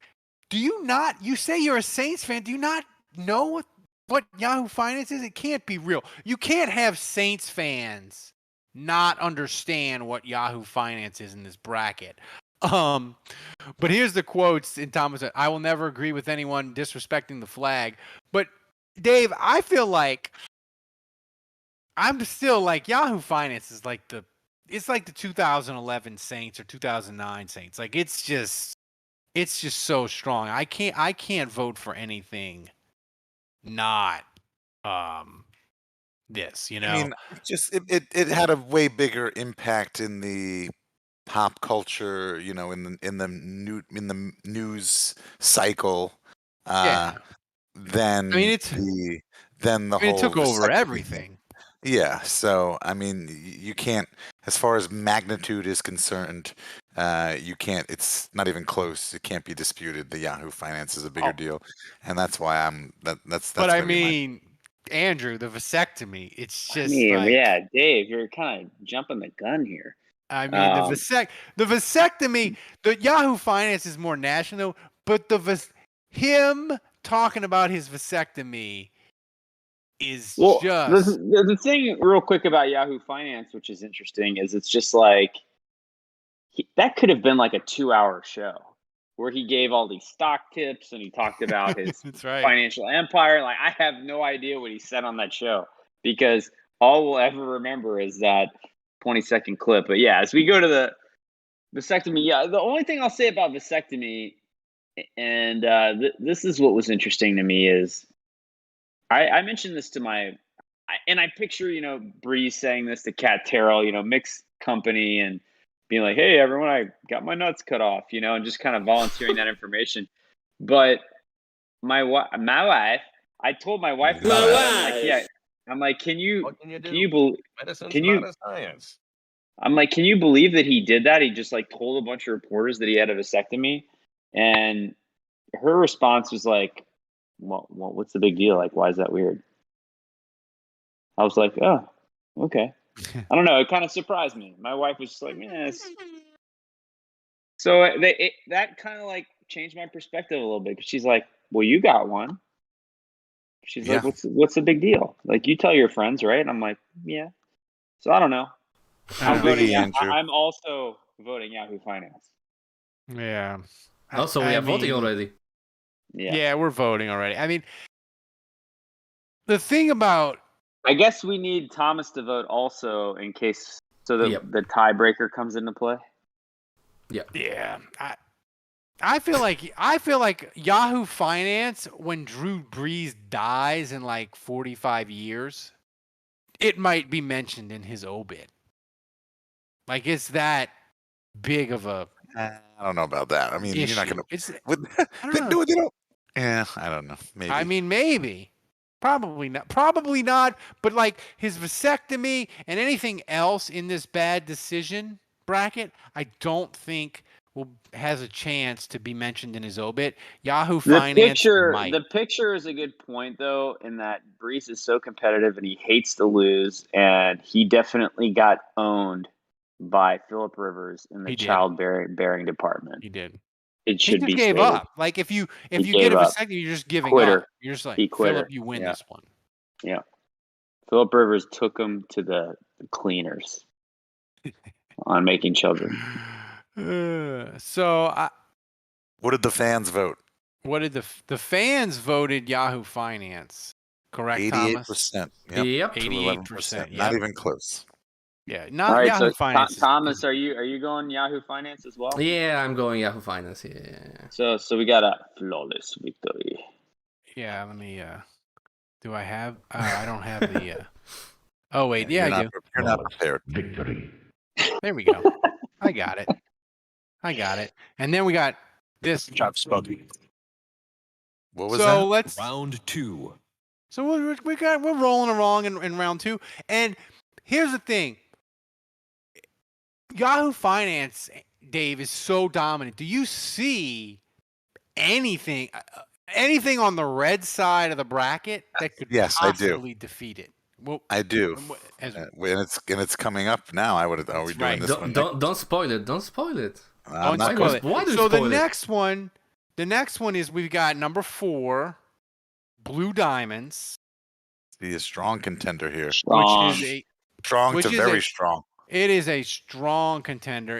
do you not? You say you're a Saints fan. Do you not know what Yahoo Finance is? It can't be real. You can't have Saints fans not understand what Yahoo Finance is in this bracket. But here's the quotes in Thomas. I will never agree with anyone disrespecting the flag. But Dave, I feel like I'm still like Yahoo Finance is like the 2011 Saints or 2009 Saints. Like it's just so strong. I can't vote for anything not this, you know. I mean, it had a way bigger impact in the pop culture, in the news cycle, Yeah. than I mean, the it whole took over vasectomy thing. everything. Yeah, so I mean, you can't, as far as magnitude is concerned, you can't. It's not even close. It can't be disputed. The Yahoo Finance is a bigger deal, and that's why that's But I gonna be my. mean, Andrew, the vasectomy, it's I just mean, like, yeah, Dave, you're kind of jumping the gun here. I mean, the vasectomy, the Yahoo Finance is more national, but him talking about his vasectomy is Well, just the thing real quick about Yahoo Finance, which is interesting, is it's just like that could have been like a 2-hour show where he gave all these stock tips and he talked about his that's right. financial empire. Like, I have no idea what he said on that show because all we'll ever remember is that 20-second clip. But yeah, as we go to the vasectomy, yeah, the only thing I'll say about vasectomy, and this is what was interesting to me, is I mentioned this to and I picture, Brees saying this to Cat Terrell, mixed company, and being like, hey, everyone, I got my nuts cut off, and just kind of volunteering that information. But my wife, I told my wife about it. I'm like, yeah. I'm like, can you believe Medicine's can you not a science. I'm like, can you believe that he did that? He just like told a bunch of reporters that he had a vasectomy, and her response was like, well, what's the big deal? Like, why is that weird? I was like, oh, okay. I don't know. It kind of surprised me. My wife was just like, yes. So that kind of like changed my perspective a little bit. Cause she's like, well, you got one. She's like, what's the big deal? Like, you tell your friends, right? And I'm like, yeah. So I don't know. I'm also voting Yahoo Finance. Yeah. Also, we are voting already. Yeah, we're voting already. I mean, the thing about, I guess we need Thomas to vote also in case so that the tiebreaker comes into play. Yeah. I feel like Yahoo Finance, when Drew Brees dies in like 45 years, it might be mentioned in his obit. Like, it's that big of a I don't know about that. I mean, issue. you're not gonna. I don't know. Yeah, I don't know. Maybe. I mean, maybe. Probably not. But like his vasectomy and anything else in this bad decision bracket, I don't think has a chance to be mentioned in his obit. Yahoo Finance might. The picture is a good point, though, in that Brees is so competitive and he hates to lose, and he definitely got owned by Phillip Rivers in the childbearing department. He did. It should he be just gave stated. up. Like, if you get a vasectomy, you're just giving up. You're just like, Phillip, you win this one. Yeah. Phillip Rivers took him to the cleaners on making children. So, what did the fans vote? What did the fans voted? Yahoo Finance, correct? 88%. Yep. 88%. Not even close. Yeah, not All right, Yahoo so Finance. Thomas, are you going Yahoo Finance as well? Yeah, I'm going Yahoo Finance. Yeah. So we got a flawless victory. Yeah, let me. Do I have? I don't have the. Oh wait, yeah, I do. You're not prepared. Victory. There we go. I got it. And then we got this. What was that? Let's Round 2. So we're rolling along in round 2, and here's the thing. Yahoo Finance, Dave, is so dominant. Do you see anything on the red side of the bracket that could possibly defeat it? Well, I do. And it's coming up now. Are we doing this one? Don't spoil it. Don't spoil it. Don't spoil it. Why do you so spoil the next one is we've got number 4, Blue Diamonds. Be a strong contender here. Strong. Which is strong to very strong. It is a strong contender.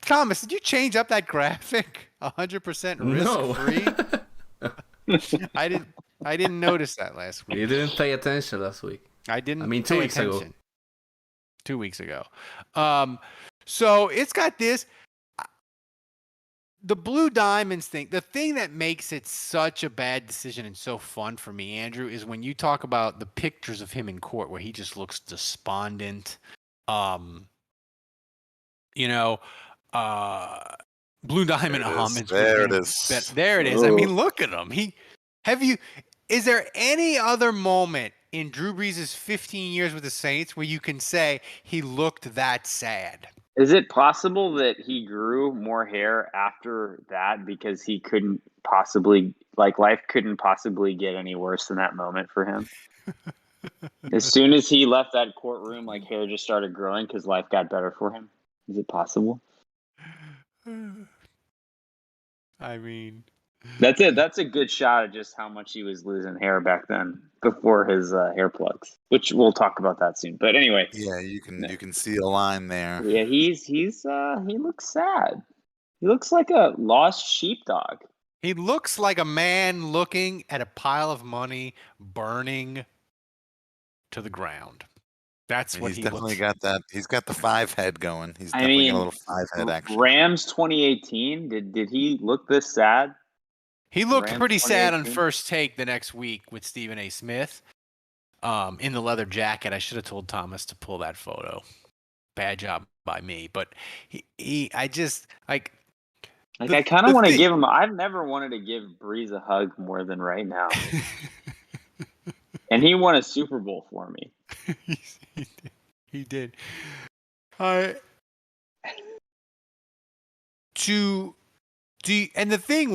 Thomas, did you change up that graphic 100% risk-free? I didn't notice that last week. You didn't pay attention last week. I didn't. I mean, 2 weeks ago. 2 weeks ago. So it's got this. The Blue Diamonds thing, the thing that makes it such a bad decision and so fun for me, Andrew, is when you talk about the pictures of him in court where he just looks despondent. You know, Blue Diamond There it is. almonds would There be it is. there it is. I Ooh. mean, look at him. Is there any other moment in Drew Brees' 15 years with the Saints where you can say he looked that sad? Is it possible that he grew more hair after that because he couldn't possibly, like, life couldn't possibly get any worse than that moment for him? As soon as he left that courtroom, like, hair just started growing because life got better for him. Is it possible? I mean, That's it. That's a good shot of just how much he was losing hair back then before his hair plugs, which we'll talk about that soon. But anyway, Yeah, you can see a line there. yeah, he looks sad. He looks like a lost sheepdog. he looks like a man looking at a pile of money burning to the ground. That's And what he's he definitely looks. got that. He's got the 5 head going. He's I definitely got a mean, little 5 head action. Rams 2018. Did he look this sad? He looked Rams pretty sad on 2018? First Take the next week with Stephen A. Smith in the leather jacket. I should have told Thomas to pull that photo. Bad job by me. But I just like. Like, I kind of want to give him. I've never wanted to give Brees a hug more than right now. And he won a Super Bowl for me. He did. And the thing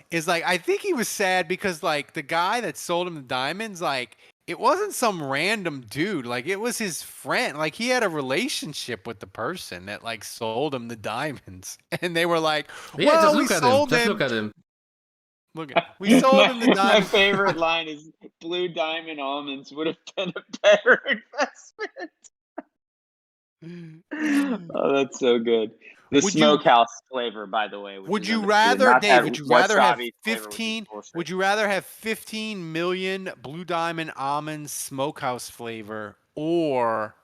is like, I think he was sad because like the guy that sold him the diamonds, like it wasn't some random dude. Like it was his friend. Like he had a relationship with the person that like sold him the diamonds. And they were like, Yeah, well, just we look at him. sold Just him. look at him. We sold him the My diamonds. favorite line is Blue Diamond almonds would have been a better investment. Oh, that's so good. The smokehouse flavor, by the way. Would you rather, Dave? Would you rather have 15? Would you rather have 15 million Blue Diamond almonds smokehouse flavor or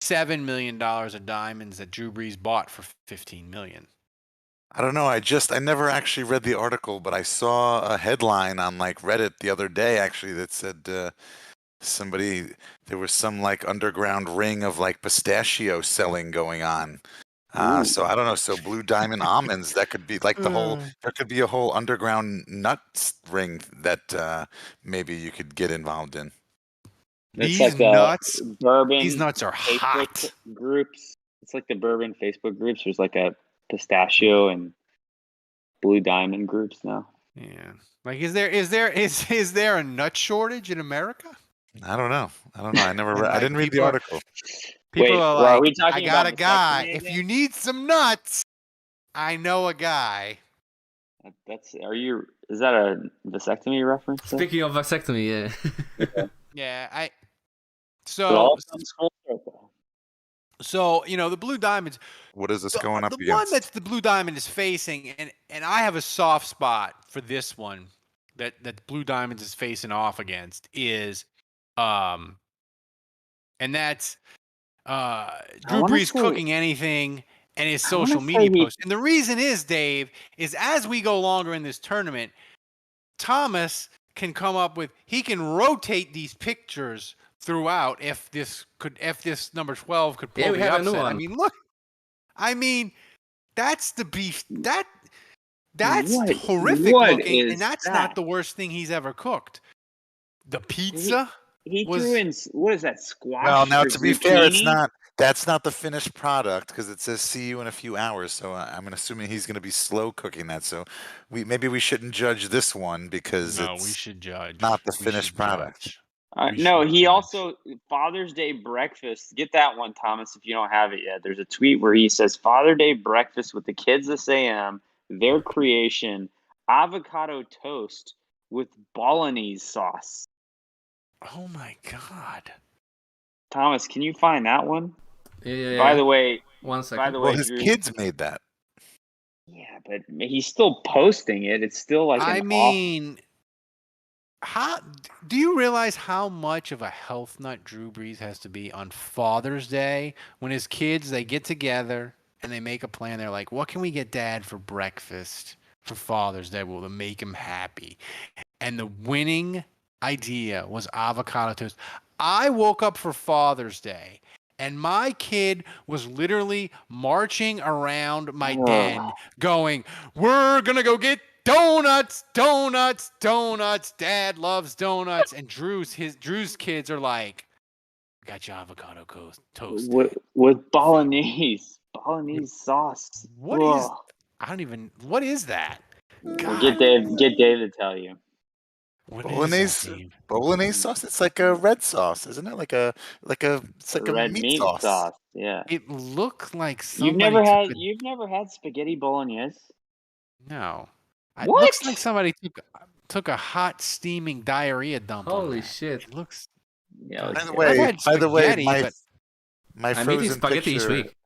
$7 million of diamonds that Drew Brees bought for 15 million? I don't know. I never actually read the article, but I saw a headline on like Reddit the other day actually that said there was some like underground ring of like pistachio selling going on. So I don't know. So Blue Diamond almonds, that could be like there could be a whole underground nuts ring that maybe you could get involved in. These nuts are hot. Groups. It's like the bourbon Facebook groups. There's like a pistachio and Blue Diamond groups now. Yeah. Like, is there a nut shortage in America? I don't know. I never read. I didn't read the article. People are like, are we talking I got about a guy. vasectomy If again? you need some nuts, I know a guy. Is that a vasectomy reference? Speaking of vasectomy, yeah. Yeah, So, you know, the Blue Diamonds. What is this going up the against? one that's the Blue Diamond is facing, and I have a soft spot for this one that Blue Diamonds is facing off against is, and that's Drew Brees cooking anything and his social media posts. And the reason is, Dave, is as we go longer in this tournament, Thomas can come up with, he can rotate these pictures throughout if this number 12 could pull the upset. I mean, look, that's the beef. That's horrific looking, and that's not the worst thing he's ever cooked. The pizza. He threw in, what is that, squash? Well, now to be fair, zucchini? that's not the finished product because it says "see you in a few hours." So I'm assuming he's going to be slow cooking that. So maybe we shouldn't judge this one because we should judge not the finished product. No, he also, Father's Day breakfast. Get that one, Thomas, if you don't have it yet. There's a tweet where he says, Father's Day breakfast with the kids this AM, their creation, avocado toast with bolognese sauce. Oh, my God. Thomas, can you find that one? Yeah. By the way. 1 second. By the way, his kids made that. Yeah, but he's still posting it. It's still like how do you realize how much of a health nut Drew Brees has to be on Father's Day when his kids, they get together and they make a plan? They're like, what can we get Dad for breakfast for Father's Day? Will make him happy? And the winning idea was avocado toast. I woke up for Father's Day And my kid was literally marching around my den going, we're going to go get donuts, donuts, donuts. Dad loves donuts. And Drew's kids are like, got your avocado toast. With bolognese sauce. What is that? God. Get Dave to tell you. What is that, Dave? Bolognese sauce. It's like a red sauce, isn't it? It's like a Red meat sauce. Yeah. It looked like You've never had spaghetti bolognese? No. It What? looks like somebody took a hot steaming diarrhea dump. Holy shit! It looks. Yeah. By I've the way, had spaghetti, my I'm eating frozen spaghetti each picture. week.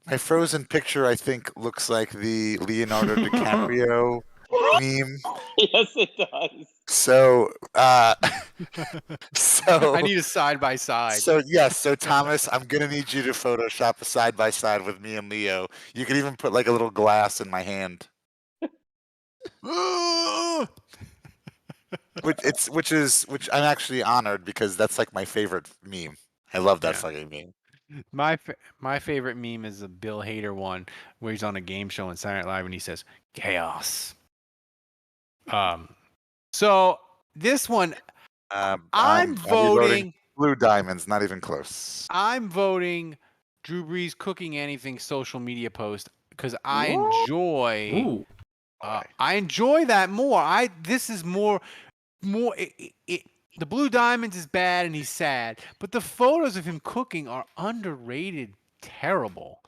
My frozen picture, I think, looks like the Leonardo DiCaprio meme. Yes, it does. So, I need a side by side. So Thomas, I'm gonna need you to Photoshop a side by side with me and Leo. You could even put like a little glass in my hand. Which I'm actually honored because that's like my favorite meme. I love that fucking meme. My favorite meme is the Bill Hader one where he's on a game show on Saturday Night Live and he says chaos. So this one, I'm voting Blue Diamonds. Not even close. I'm voting Drew Brees cooking anything social media post because I enjoy. I enjoy that more. This is more. The Blue Diamonds is bad and he's sad, but the photos of him cooking are underrated, terrible.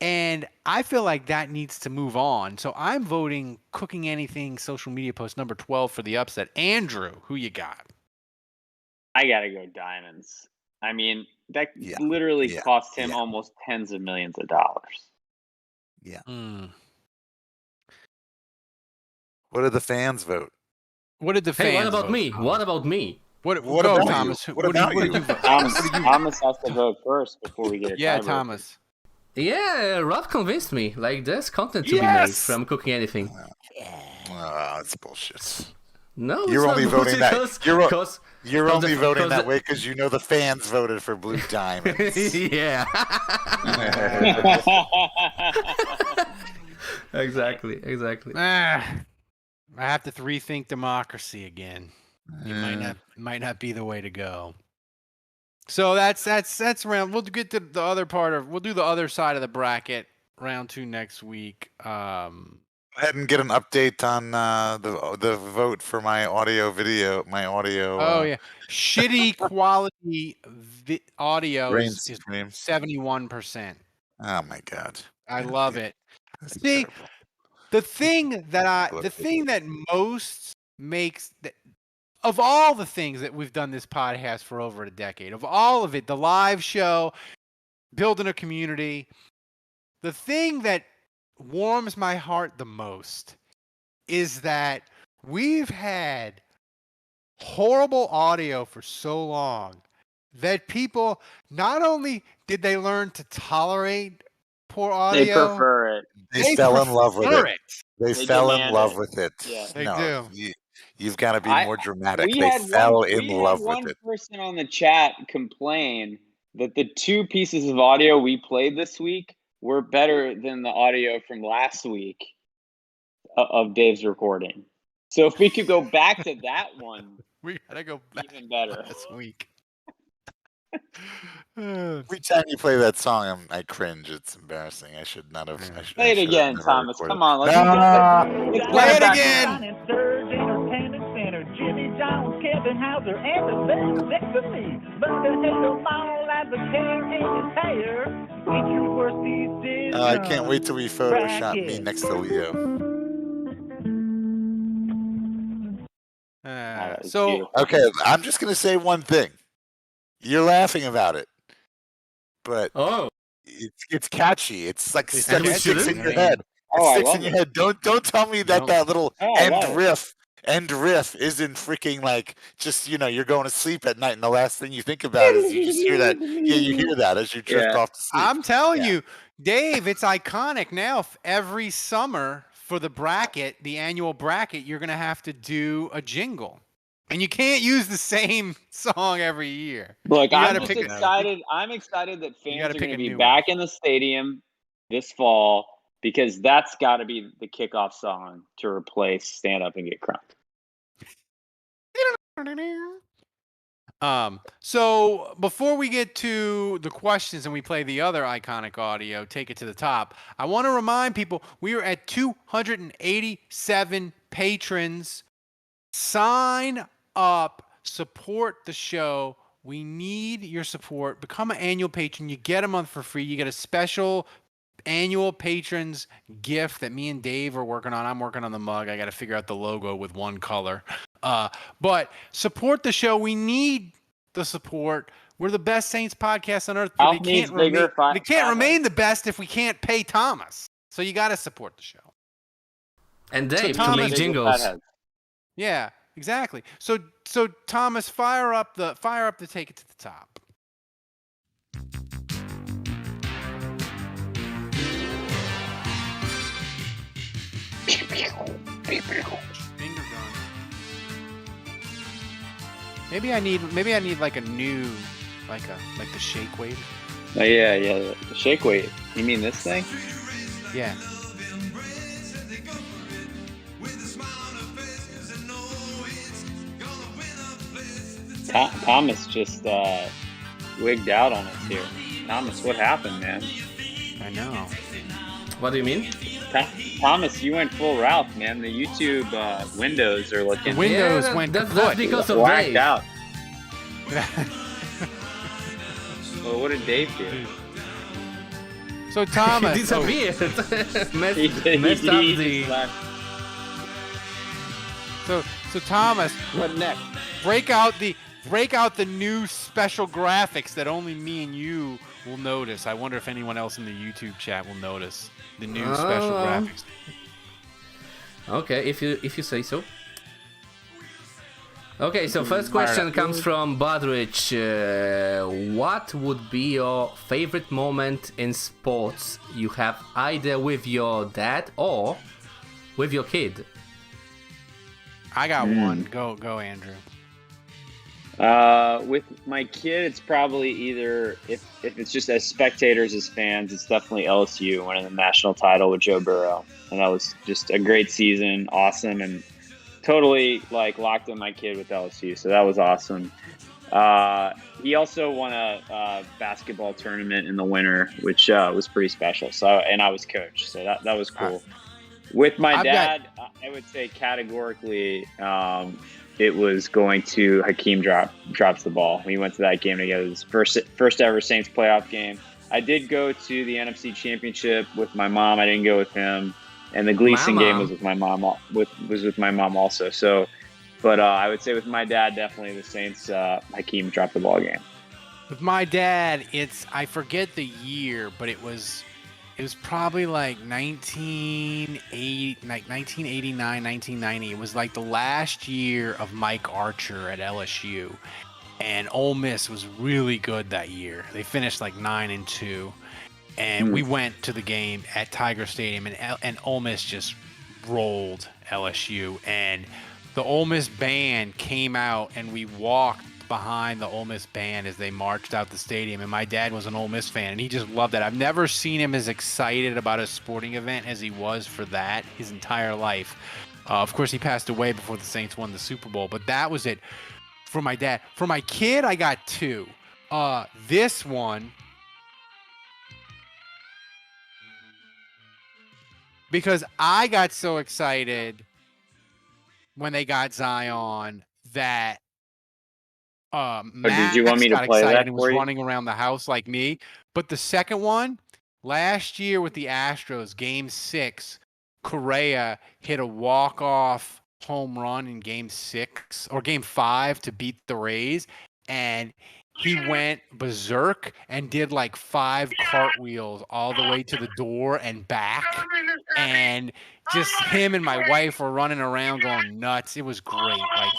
And I feel like that needs to move on. So I'm voting cooking anything social media post number 12 for the upset. Andrew, who you got? I gotta go Diamonds. I mean, that literally cost him almost tens of millions of dollars. Yeah. Mm. What did the fans vote? What did the fans What about vote? me? What about me? What about you? Thomas? What about did you? you vote? Thomas has to vote first before we get it. Yeah, Thomas. Yeah, Rob convinced me. Like, there's content to be made from cooking anything. That's bullshit. No, You're it's only not voting that. bullshit, You're only voting that way because you know the fans voted for Blue Diamonds. Yeah. Exactly. I have to rethink democracy again. It might not be the way to go. So that's round. We'll get to the other we'll do the other side of the bracket, round 2 next week. Go ahead and get an update on the vote for my audio. Oh yeah, shitty quality audio is stream. 71%. Oh my god, I love it. That's See, terrible. the thing that most makes of all the things that we've done this podcast for over a decade, of all of it, the live show, building a community, the thing that warms my heart the most is that we've had horrible audio for so long that people, not only did they learn to tolerate poor audio, they prefer it. They fell in love with it. They fell in demand love it. with it. Yeah. They No, do. you've got to be more dramatic. We They had fell in love with one it. person on the chat complain that the 2 pieces of audio we played this week were better than the audio from last week of Dave's recording. So if we could go back to that one, We gotta go back even better. last week. Every time you play that song, I cringe. It's embarrassing. I should not have. Play it again, Thomas. Come on, let's Play it again. Entertainment Center, Jimmy Jones, Kevin Hauser, and the best next to me. Learn to hate them all as a care in his hair. Ain't you worth these I can't wait till we Photoshop me next to Leo. So Okay, I'm just gonna say one thing. You're laughing about it, but it's catchy. It's like It's sticks catchy. in your head. Oh, I It sticks love in your it. head. Don't tell me that that little I love it. end riff isn't freaking like just you're going to sleep at night and the last thing you think about is you just hear that. Yeah, you hear that as you drift Yeah. off to sleep. I'm telling you, Dave, it's iconic now. Every summer for the bracket, the annual bracket, you're gonna have to do a jingle. And you can't use the same song every year. Look, You I'm gotta just pick a- excited. I'm excited that You fans gotta are pick going to a be new back one. in the stadium this fall because that's got to be the kickoff song to replace "Stand Up and Get Crunk." So before we get to the questions and we play the other iconic audio, take it to the top, I want to remind people we are at 287 patrons. Sign up, support the show. We need your support. Become an annual patron. You get a month for free. You get a special annual patrons gift that me and Dave are working on. I'm working on the mug. I got to figure out the logo with one color. But support the show. We need the support. We're the best Saints podcast on earth, but Mouth needs bigger. it can't remain the best if we can't pay Thomas. So you got to support the show. And Dave Thomas- to make jingles. Yeah, exactly. So Thomas, fire up the take it to the top. Finger gun. Maybe I need like a new like the shake weight. Oh, yeah. The shake weight. You mean this thing? Yeah. Thomas just wigged out on us here. Thomas, what happened, man? I know. What do you mean? Thomas, you went full Ralph, man. The YouTube windows are looking Windows went that's kaput. because of whacked Dave. out. Well, what did Dave do? So Thomas, Disappeared. He messed up just the. left. so Thomas, What next? break out the new special graphics that only me and you will notice. I wonder if anyone else in the YouTube chat will notice the new special graphics. Okay, if you say so. Okay, so first question comes from Badrich. What would be your favorite moment in sports you have either with your dad or with your kid? I got one. Go, Andrew. With my kid, it's probably either if it's just as spectators as fans, it's definitely LSU winning the national title with Joe Burrow, and that was just a great season, awesome, and totally like locked in my kid with LSU, so that was awesome. He also won a basketball tournament in the winter, which was pretty special. So, and I was coach, so that was cool. With my dad, I would say categorically, it was going to Hakeem drops the ball. We went to that game together. It was first ever Saints playoff game. I did go to the NFC Championship with my mom. I didn't go with him, and the Gleason game was with my mom. Was with my mom also. So, but I would say with my dad, definitely the Saints. Hakeem dropped the ball game. With my dad, I forget the year, but it was probably like 1989, 1990. It was like the last year of Mike Archer at LSU, and Ole Miss was really good that year. They finished like 9-2, and we went to the game at Tiger Stadium, and Ole Miss just rolled LSU, and the Ole Miss band came out, and we walked behind the Ole Miss band as they marched out the stadium, and my dad was an Ole Miss fan, and he just loved that. I've never seen him as excited about a sporting event as he was for that his entire life. Of course, he passed away before the Saints won the Super Bowl, but that was it for my dad. For my kid, I got two. This one, because I got so excited when they got Zion that Did you want me to got play excited that and was for you? running around the house like me. But the second one, last year with the Astros, Game 6, Correa hit a walk-off home run in Game 6 or Game 5 to beat the Rays, and he went berserk and did like 5 cartwheels all the way to the door and back, and just him and my wife were running around going nuts. It was great. Like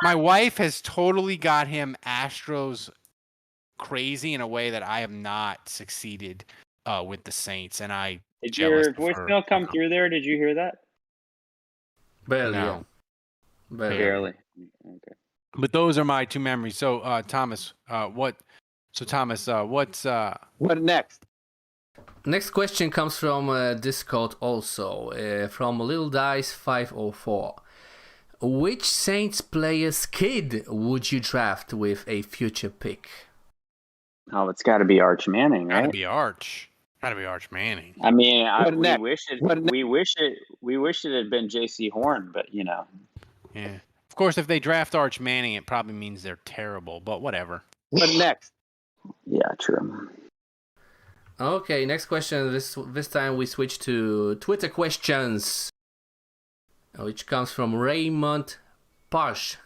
my wife has totally got him Astros crazy in a way that I have not succeeded with the Saints, and I Did your voicemail come through there? Did you hear that? Barely. No. Yeah. Barely. Barely. Okay. But those are my two memories. So, Thomas, what's What next? Next question comes from Discord also, from Lil Dice 504. Which Saints player's kid would you draft with a future pick? Oh, it's got to be Arch Manning, right? Gotta be Arch Manning. I mean, What we wish it had been J.C. Horn, but you know. Yeah. Of course, if they draft Arch Manning, it probably means they're terrible. But whatever. What next? Yeah, true. Okay, next question. This time we switch to Twitter questions, which comes from Raymond Posh.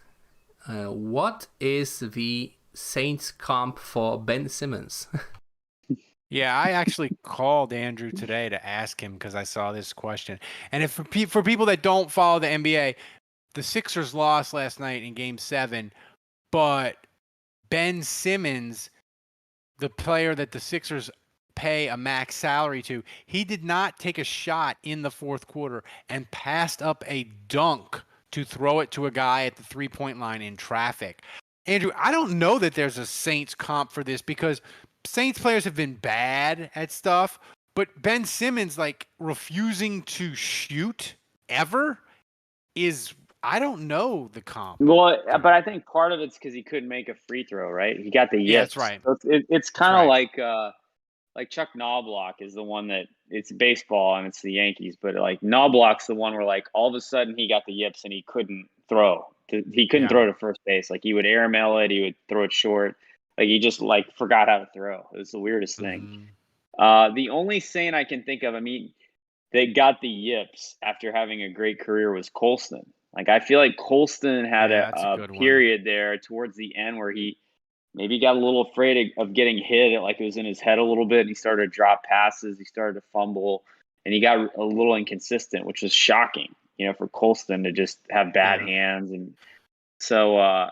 What is the Saints comp for Ben Simmons? Yeah, I actually called Andrew today to ask him because I saw this question. And if for people that don't follow the NBA, the Sixers lost last night in Game 7, but Ben Simmons, the player that the Sixers pay a max salary to, he did not take a shot in the fourth quarter and passed up a dunk to throw it to a guy at the three-point line in traffic. Andrew, I don't know that there's a Saints comp for this because Saints players have been bad at stuff, but Ben Simmons, like, refusing to shoot ever is, I don't know the comp. Well, but I think part of it's because he couldn't make a free throw, right? He got the yips. Yeah, that's right. So it's kind of right. like Chuck Knobloch is the one that it's baseball and it's the Yankees, but like Knobloch's the one where like all of a sudden he got the yips and he couldn't throw. He couldn't throw to first base. Like he would air mail it, he would throw it short. Like he just like forgot how to throw. It was the weirdest thing. The only Saint I can think of, I mean, that got the yips after having a great career was Colston. Like I feel like Colston had a period there towards the end where he maybe got a little afraid of getting hit. Like it was in his head a little bit, and he started to drop passes. He started to fumble, and he got a little inconsistent, which was shocking, you know, for Colston to just have bad hands. And so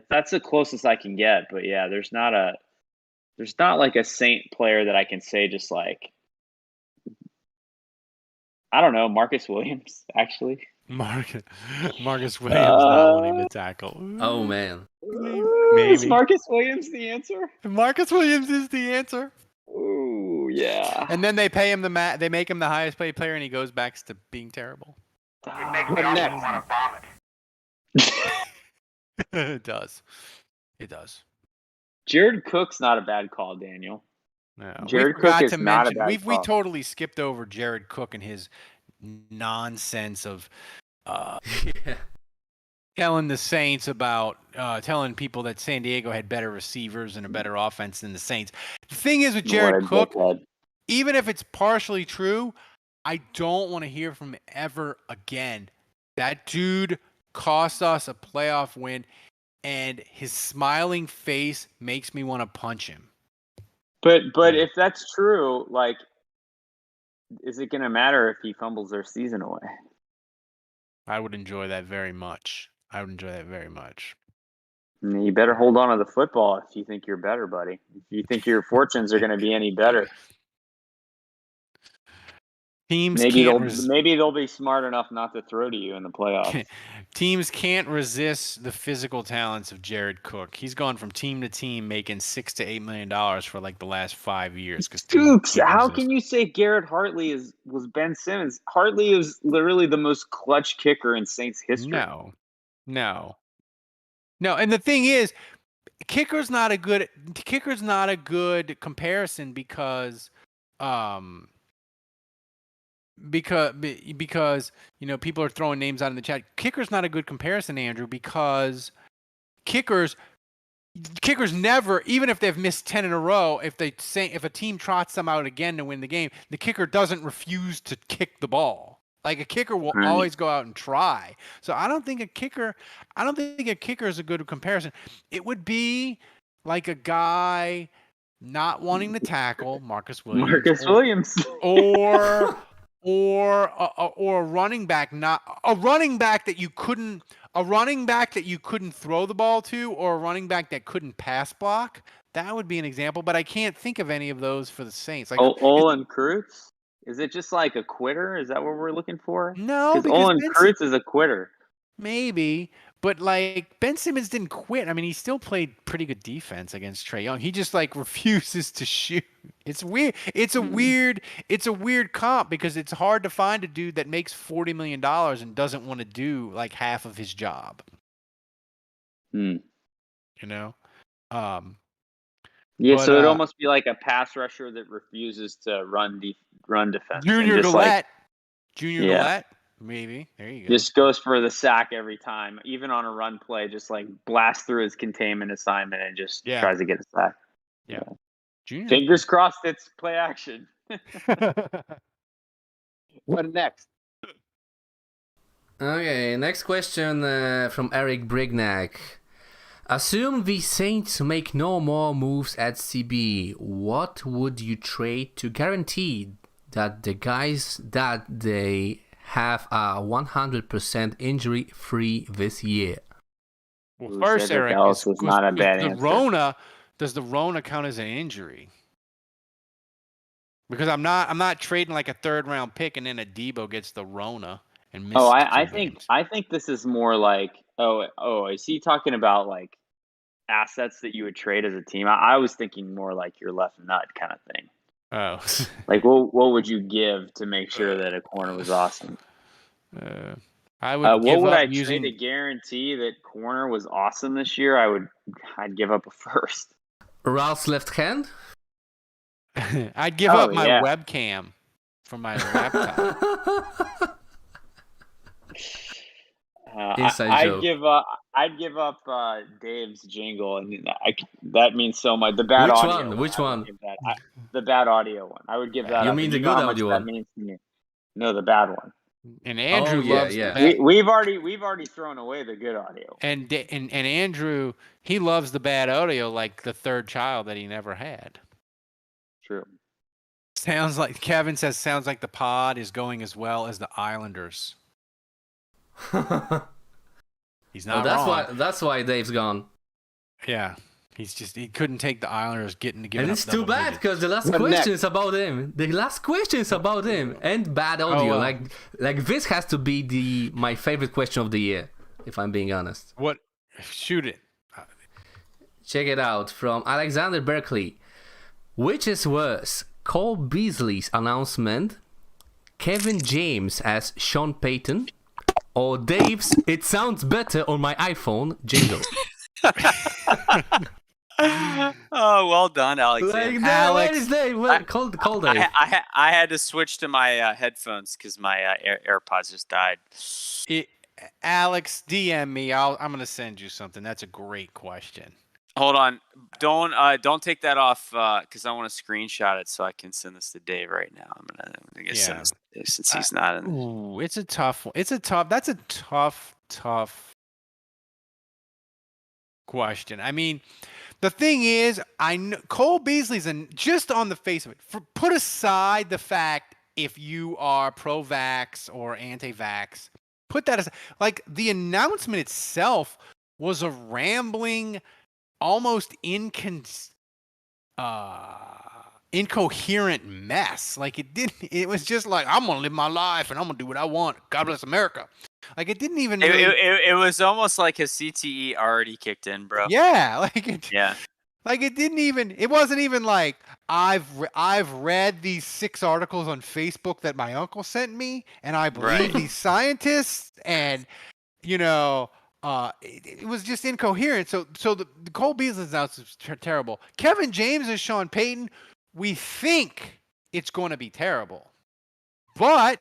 that's the closest I can get. But yeah, there's not like a Saint player that I can say just like, I don't know, Marcus Williams, actually. Marcus Williams not wanting to tackle. Oh, man. Maybe. Is Marcus Williams the answer? Marcus Williams is the answer. Ooh, yeah. And then they pay him they make him the highest paid player, and he goes back to being terrible. It makes me want to vomit. It does. It does. Jared Cook's not a bad call, Daniel. No. Jared Cook is not a bad call. We totally skipped over Jared Cook and his nonsense of telling the Saints about telling people that San Diego had better receivers and a better offense than the Saints. The thing is with Jared Cook, even if it's partially true, I don't want to hear from him ever again. That dude cost us a playoff win, and his smiling face makes me want to punch him. But if that's true, like, is it going to matter if he fumbles their season away? I would enjoy that very much. You better hold on to the football if you think you're better, buddy. If you think your fortunes are going to be any better. Maybe they'll be smart enough not to throw to you in the playoffs. Teams can't resist the physical talents of Jared Cook. He's gone from team to team making $6 to $8 million for like the last 5 years. Dukes, how can you say Garrett Hartley was Ben Simmons? Hartley is literally the most clutch kicker in Saints history. No. And the thing is, kicker's not a good comparison because you know, people are throwing names out in the chat. Kicker's not a good comparison, Andrew, because kickers never, even if they've missed 10 in a row, if a team trots them out again to win the game, the kicker doesn't refuse to kick the ball. Like a kicker will always go out and try. So I don't think a kicker is a good comparison. It would be like a guy not wanting to tackle, Marcus Williams. Or a running back that you couldn't throw the ball to, or a running back that couldn't pass block. That would be an example, but I can't think of any of those for the Saints. Like Olin Kreutz? Is it just like a quitter? Is that what we're looking for? No, because Olin Kreutz is a quitter. maybe. But like Ben Simmons didn't quit. I mean, he still played pretty good defense against Trae Young. He just like refuses to shoot. It's weird. It's a weird comp because it's hard to find a dude that makes $40 million and doesn't want to do like half of his job. Hmm. You know? Yeah, But, so it'd almost be like a pass rusher that refuses to run defense. Junior and just Galette. like Junior Galette? Maybe. There you go. just goes for the sack every time, even on a run play, just like blast through his containment assignment and just tries to get a sack. Yeah. Junior. Fingers crossed it's play action. What next? Okay, next question from Eric Brignac. Assume the Saints make no more moves at CB. What would you trade to guarantee that the guys that they have are 100% injury-free this year? Well, first, Eric, was not a bad answer. Does the Rona count as an injury? Because I'm not trading like a third-round pick and then Adebo gets the Rona and misses. I think this is more like is he talking about like assets that you would trade as a team? I was thinking more like your left nut kind of thing. Oh. Like what would you give to make sure that a corner was awesome? I would give what would up I using... trade to guarantee that corner was awesome this year? I'd give up a first. Ralph's left hand? I'd give up my webcam from my laptop. I'd give up Dave's jingle, and that means so much. The bad audio. Which one? The bad audio one. I would give that. You up. mean the You good know how much audio that one? means to me. No, the bad one. And Andrew loves We've already thrown away the good audio. And Andrew, he loves the bad audio like the third child that he never had. True. Sounds like Kevin says. Sounds like the pod is going as well as the Islanders. He's not wrong. That's why Dave's gone. Yeah, he couldn't take the Islanders getting to give. And it's too bad because the last question is about him. The last question is about him and bad audio. Like this has to be my favorite question of the year, if I'm being honest. What? Shoot it. Check it out from Alexander Berkeley. Which is worse, Cole Beasley's announcement, Kevin James as Sean Payton, or Dave's "It sounds better on my iPhone" jingle? Oh, well done, Alexander. Where is Dave? Call Dave. I had to switch to my headphones because my AirPods just died. Alex, DM me. I'm gonna send you something. That's a great question. Hold on, don't take that off because I want to screenshot it so I can send this to Dave right now. I'm gonna send this to Dave since he's not in. Ooh, it's a tough one. That's a tough question. I mean, the thing is, I know Cole Beasley's just on the face of it. Put aside the fact if you are pro-vax or anti-vax, put that aside. Like the announcement itself was a rambling, almost incoherent mess. Like it was just like, I'm gonna live my life and I'm gonna do what I want. God bless America. Like it didn't even really... it was almost like his CTE already kicked in, bro. Yeah, like it wasn't even like I've read these 6 articles on Facebook that my uncle sent me and I believe these scientists, and it was just incoherent. So the Cole Beasley announcement is terrible. Kevin James and Sean Payton, we think it's going to be terrible, but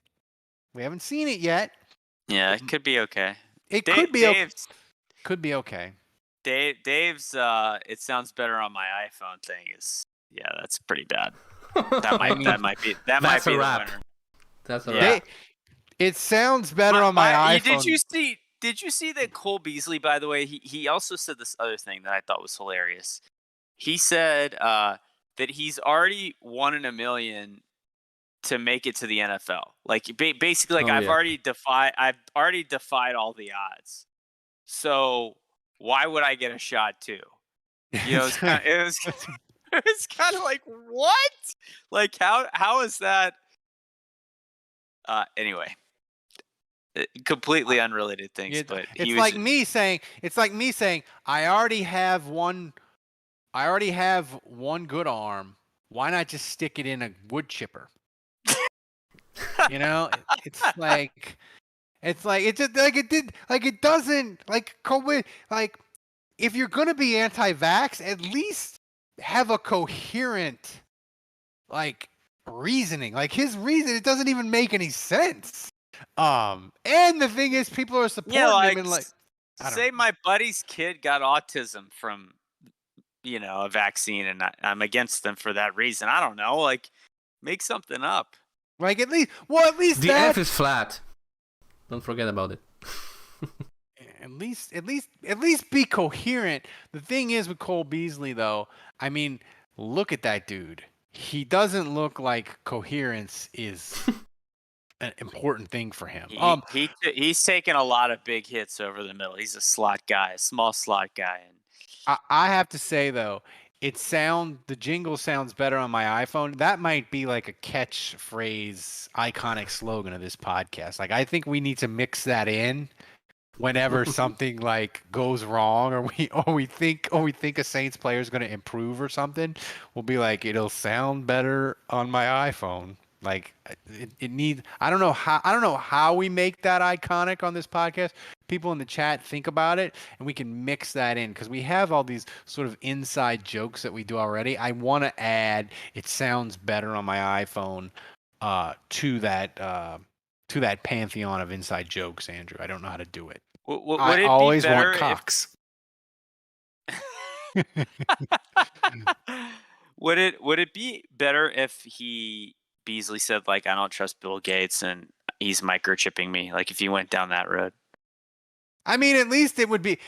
we haven't seen it yet. Yeah, it could be okay. Could be okay. Dave's "It sounds better on my iPhone" thing is, that's pretty bad. That might be the winner. That's a wrap. It sounds better on my iPhone. Did you see that Cole Beasley, by the way, he also said this other thing that I thought was hilarious. He said that he's already won in a million to make it to the NFL. Like basically, like I've already defied all the odds. So why would I get a shot too? It was kind of like, what? Like how is that? Anyway, completely unrelated things. But it's like me saying I already have one good arm. Why not just stick it in a wood chipper? It's like it just it doesn't COVID. Like, if you're gonna be anti-vax, at least have a coherent reasoning. Like, his reason, it doesn't even make any sense. And the thing is, people are supporting him and say my buddy's kid got autism from a vaccine, and I'm against them for that reason. I don't know, make something up. At least the Earth is flat. Don't forget about it. At least be coherent. The thing is with Cole Beasley, though, I mean, look at that dude. He doesn't look like coherence is an important thing for him. He's taken a lot of big hits over the middle. He's a small slot guy. And I have to say, though, the jingle sounds better on my iPhone. That might be like a catchphrase, iconic slogan of this podcast. I think we need to mix that in whenever something goes wrong, or we think a Saints player is going to improve or something. We'll be like, it'll sound better on my iPhone. It needs. I don't know how we make that iconic on this podcast. People in the chat think about it, and we can mix that in, because we have all these sort of inside jokes that we do already. I want to add, it sounds better on my iPhone, to that pantheon of inside jokes, Andrew. I don't know how to do it. Would it always be better want cocks. Would it be better if Beasley said, I don't trust Bill Gates and he's microchipping me? If he went down that road. I mean, at least it would be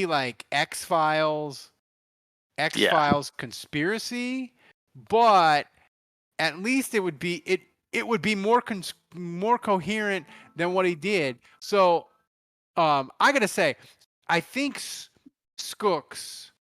like X-Files conspiracy, but at least it would be more coherent than what he did. So, I gotta say, I think Skooks,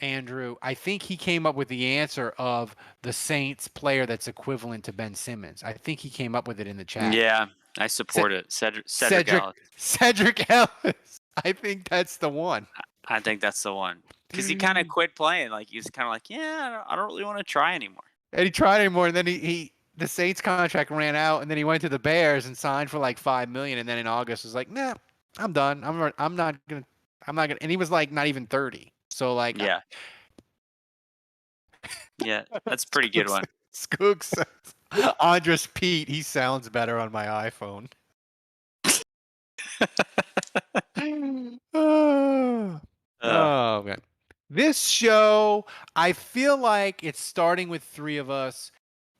Andrew, I think he came up with the answer of the Saints player that's equivalent to Ben Simmons. I think he came up with it in the chat. Yeah, I support it. Cedric Ellis. Cedric Ellis. I think that's the one. I think that's the one. Because he kind of quit playing. He was kind of yeah, I don't really want to try anymore. And he tried anymore, and then the Saints contract ran out, and then he went to the Bears and signed for $5 million, and then in August was like, nah, I'm done. I'm not gonna. And he was not even 30. So yeah. Yeah, that's a pretty good one. Skook says, Andres Pete, he sounds better on my iPhone. Oh, man. This show, I feel like it's starting with 3 of us,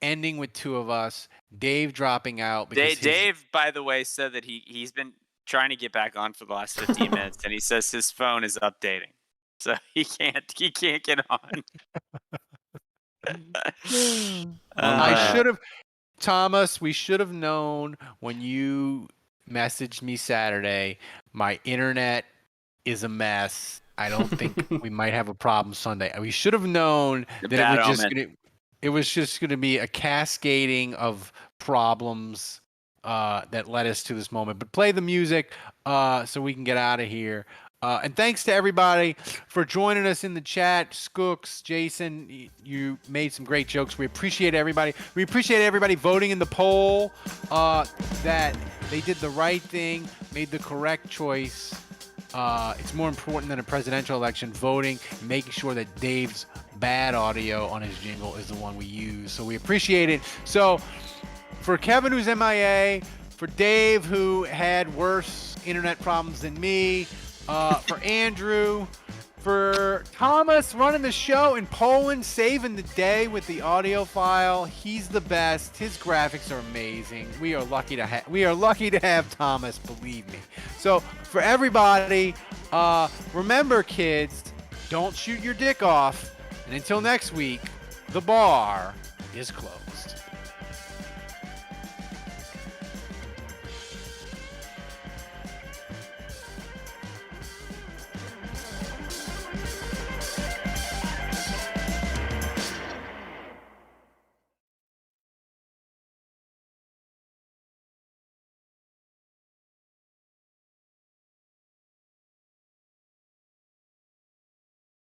ending with 2 of us. Dave dropping out. Dave, by the way, said that he's been trying to get back on for the last 15 minutes, and he says his phone is updating. So he can't get on. I should have, Thomas, we should have known when you messaged me Saturday, my internet is a mess. I don't think we might have a problem Sunday. We should have known that it was just going to be a cascading of problems that led us to this moment. But play the music so we can get out of here. And thanks to everybody for joining us in the chat. Skooks, Jason, you made some great jokes. We appreciate everybody. We appreciate everybody voting in the poll that they did the right thing, made the correct choice. It's more important than a presidential election, voting, making sure that Dave's bad audio on his jingle is the one we use. So we appreciate it. So for Kevin, who's MIA, for Dave, who had worse internet problems than me, for Andrew, for Thomas running the show in Poland, saving the day with the audio file. He's the best. His graphics are amazing. We are lucky to have Thomas, believe me. So for everybody, remember, kids, don't shoot your dick off. And until next week, the bar is closed.